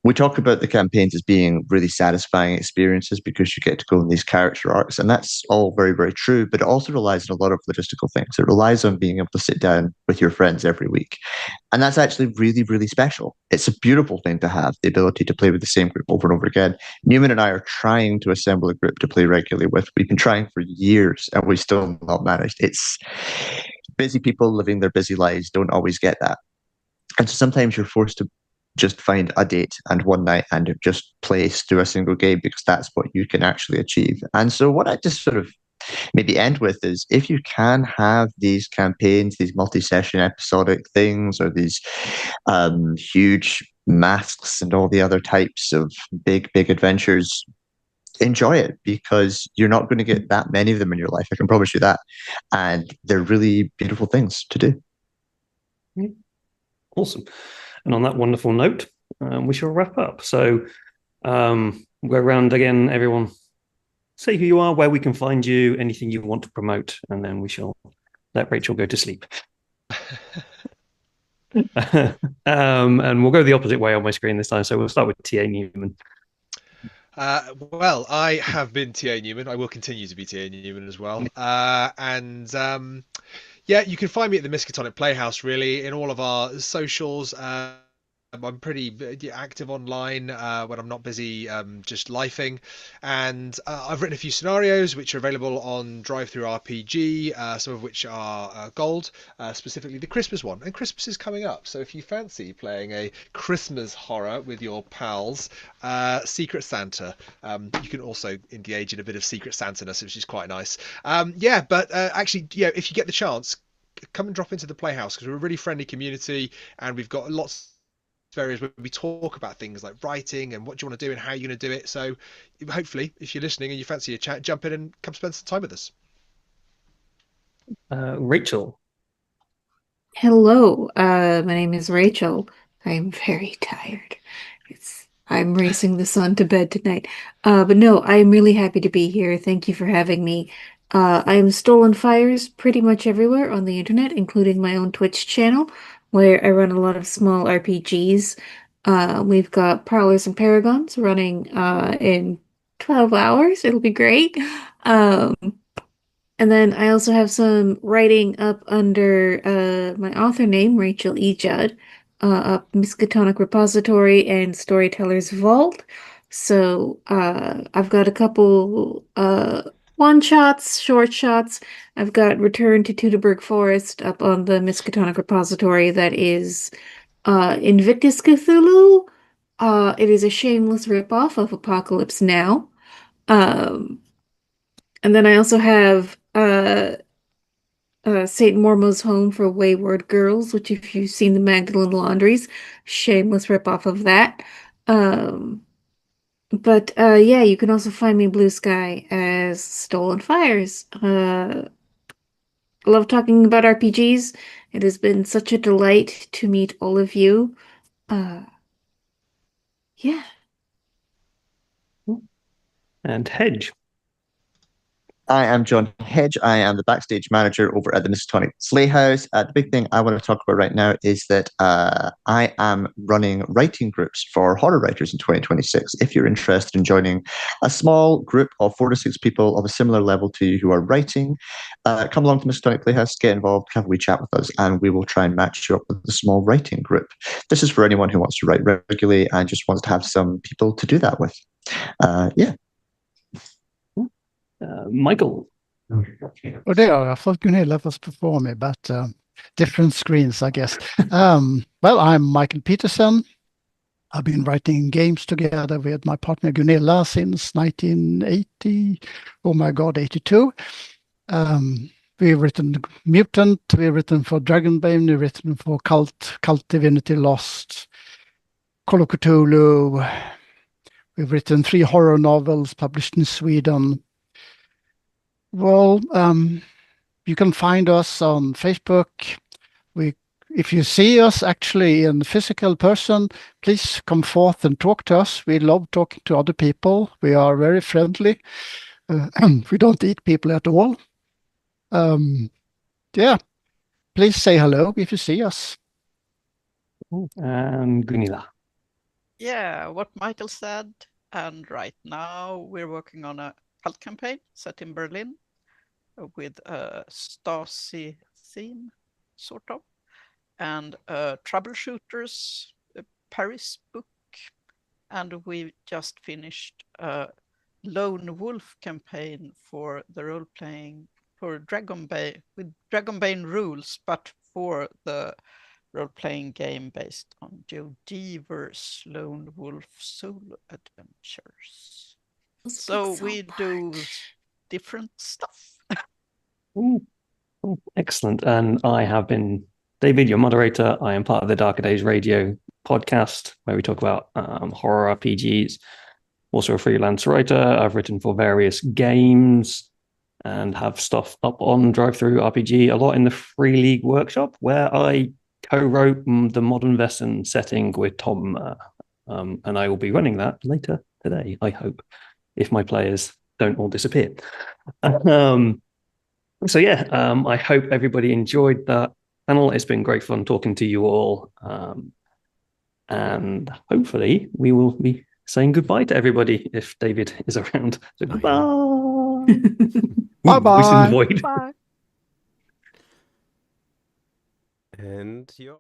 we talk about the campaigns as being really satisfying experiences because you get to go in these character arcs, and that's all very, very true, but it also relies on a lot of logistical things. It relies on being able to sit down with your friends every week. And that's actually really, really special. It's a beautiful thing to have, the ability to play with the same group over and over again. Newman and I are trying to assemble a group to play regularly with. We've been trying for years, and we've still not managed. It's busy people living their busy lives don't always get that. And so sometimes you're forced to just find a date and one night and just play through a single game because that's what you can actually achieve. And so what I just sort of maybe end with is, if you can have these campaigns, these multi-session episodic things, or these huge masks and all the other types of big adventures, enjoy it, because you're not going to get that many of them in your life. I can promise you that. And they're really beautiful things to do. Awesome. And on that wonderful note, we shall wrap up. So we'll go around again, everyone. Say who you are, where we can find you, anything you want to promote, and then we shall let Rachel go to sleep. And we'll go the opposite way on my screen this time. So we'll start with T A Newman. Well, I have been T A Newman. I will continue to be T A Newman as well. Yeah, you can find me at the Miskatonic Playhouse, really, in all of our socials. I'm pretty active online when I'm not busy just lifing, and I've written a few scenarios which are available on Drive-Thru RPG, some of which are gold, specifically the Christmas one, and Christmas is coming up, so if you fancy playing a Christmas horror with your pals, Secret Santa, you can also engage in a bit of Secret Santa-ness, which is quite nice. Actually, if you get the chance, come and drop into the Playhouse, because we're a really friendly community, and we've got lots areas where we talk about things like writing and what do you want to do and how you're going to do it. So hopefully, if you're listening and you fancy a chat, jump in and come spend some time with us. Rachel. Hello, my name is Rachel. I'm very tired. I'm racing the sun to bed tonight. But no, I'm really happy to be here. Thank you for having me. I'm Stolen Fires pretty much everywhere on the internet, including my own Twitch channel, where I run a lot of small RPGs. We've got Parlors and Paragons running in 12 hours. It'll be great. And then I also have some writing up under my author name, Rachel E. Judd, up Miskatonic Repository and Storyteller's Vault. So I've got a couple one-shots, short shots. I've got Return to Teutoburg Forest up on the Miskatonic Repository that is Invictus Cthulhu. It is a shameless ripoff of Apocalypse Now. And then I also have St. Mormo's Home for Wayward Girls, which, if you've seen the Magdalene Laundries, shameless ripoff of that. Yeah, you can also find me Blue Sky as Stolen Fires. I love talking about RPGs. It has been such a delight to meet all of you. Yeah. And Hedge. I am John Hedge. I am the backstage manager over at the Miskatonic Playhouse. The big thing I want to talk about right now is that I am running writing groups for horror writers in 2026. If you're interested in joining a small group of 4 to 6 people of a similar level to you who are writing, come along to Miskatonic Playhouse, get involved, have a wee chat with us, and we will try and match you up with a small writing group. This is for anyone who wants to write regularly and just wants to have some people to do that with. Yeah. Michael. Oh, there. I thought Gunilla was before me, but different screens, I guess. Well, I'm Michael Petersen. I've been writing games together with my partner Gunilla since 1980. Oh my God, 82. We've written Mutant. We've written for Dragonbane. We've written for Cult Divinity Lost, Call of Cthulhu. We've written 3 horror novels published in Sweden. Well, you can find us on Facebook. If you see us actually in physical person, please come forth and talk to us. We love talking to other people. We are very friendly. We don't eat people at all. Yeah, please say hello if you see us. And Gunilla. Yeah, what Michael said. And right now we're working on a cult campaign set in Berlin with a Stasi theme, sort of, and troubleshooters, Paris book. And we just finished a lone wolf campaign for the role-playing for Dragonbane with Dragonbane rules, but for the role-playing game based on Joe Deaver's Lone Wolf Solo Adventures. So we do different stuff. Ooh, excellent. And I have been David, your moderator. I am part of the Darker Days Radio podcast where we talk about horror RPGs. Also a freelance writer. I've written for various games and have stuff up on Drive-Thru RPG, a lot in the Free League workshop, where I co-wrote the Modern Western setting with Tom, and I will be running that later today, I hope, if my players don't all disappear. So yeah, I hope everybody enjoyed that panel. It's been great fun talking to you all, and hopefully we will be saying goodbye to everybody if David is around. So goodbye. Bye-bye. Void. Bye. And your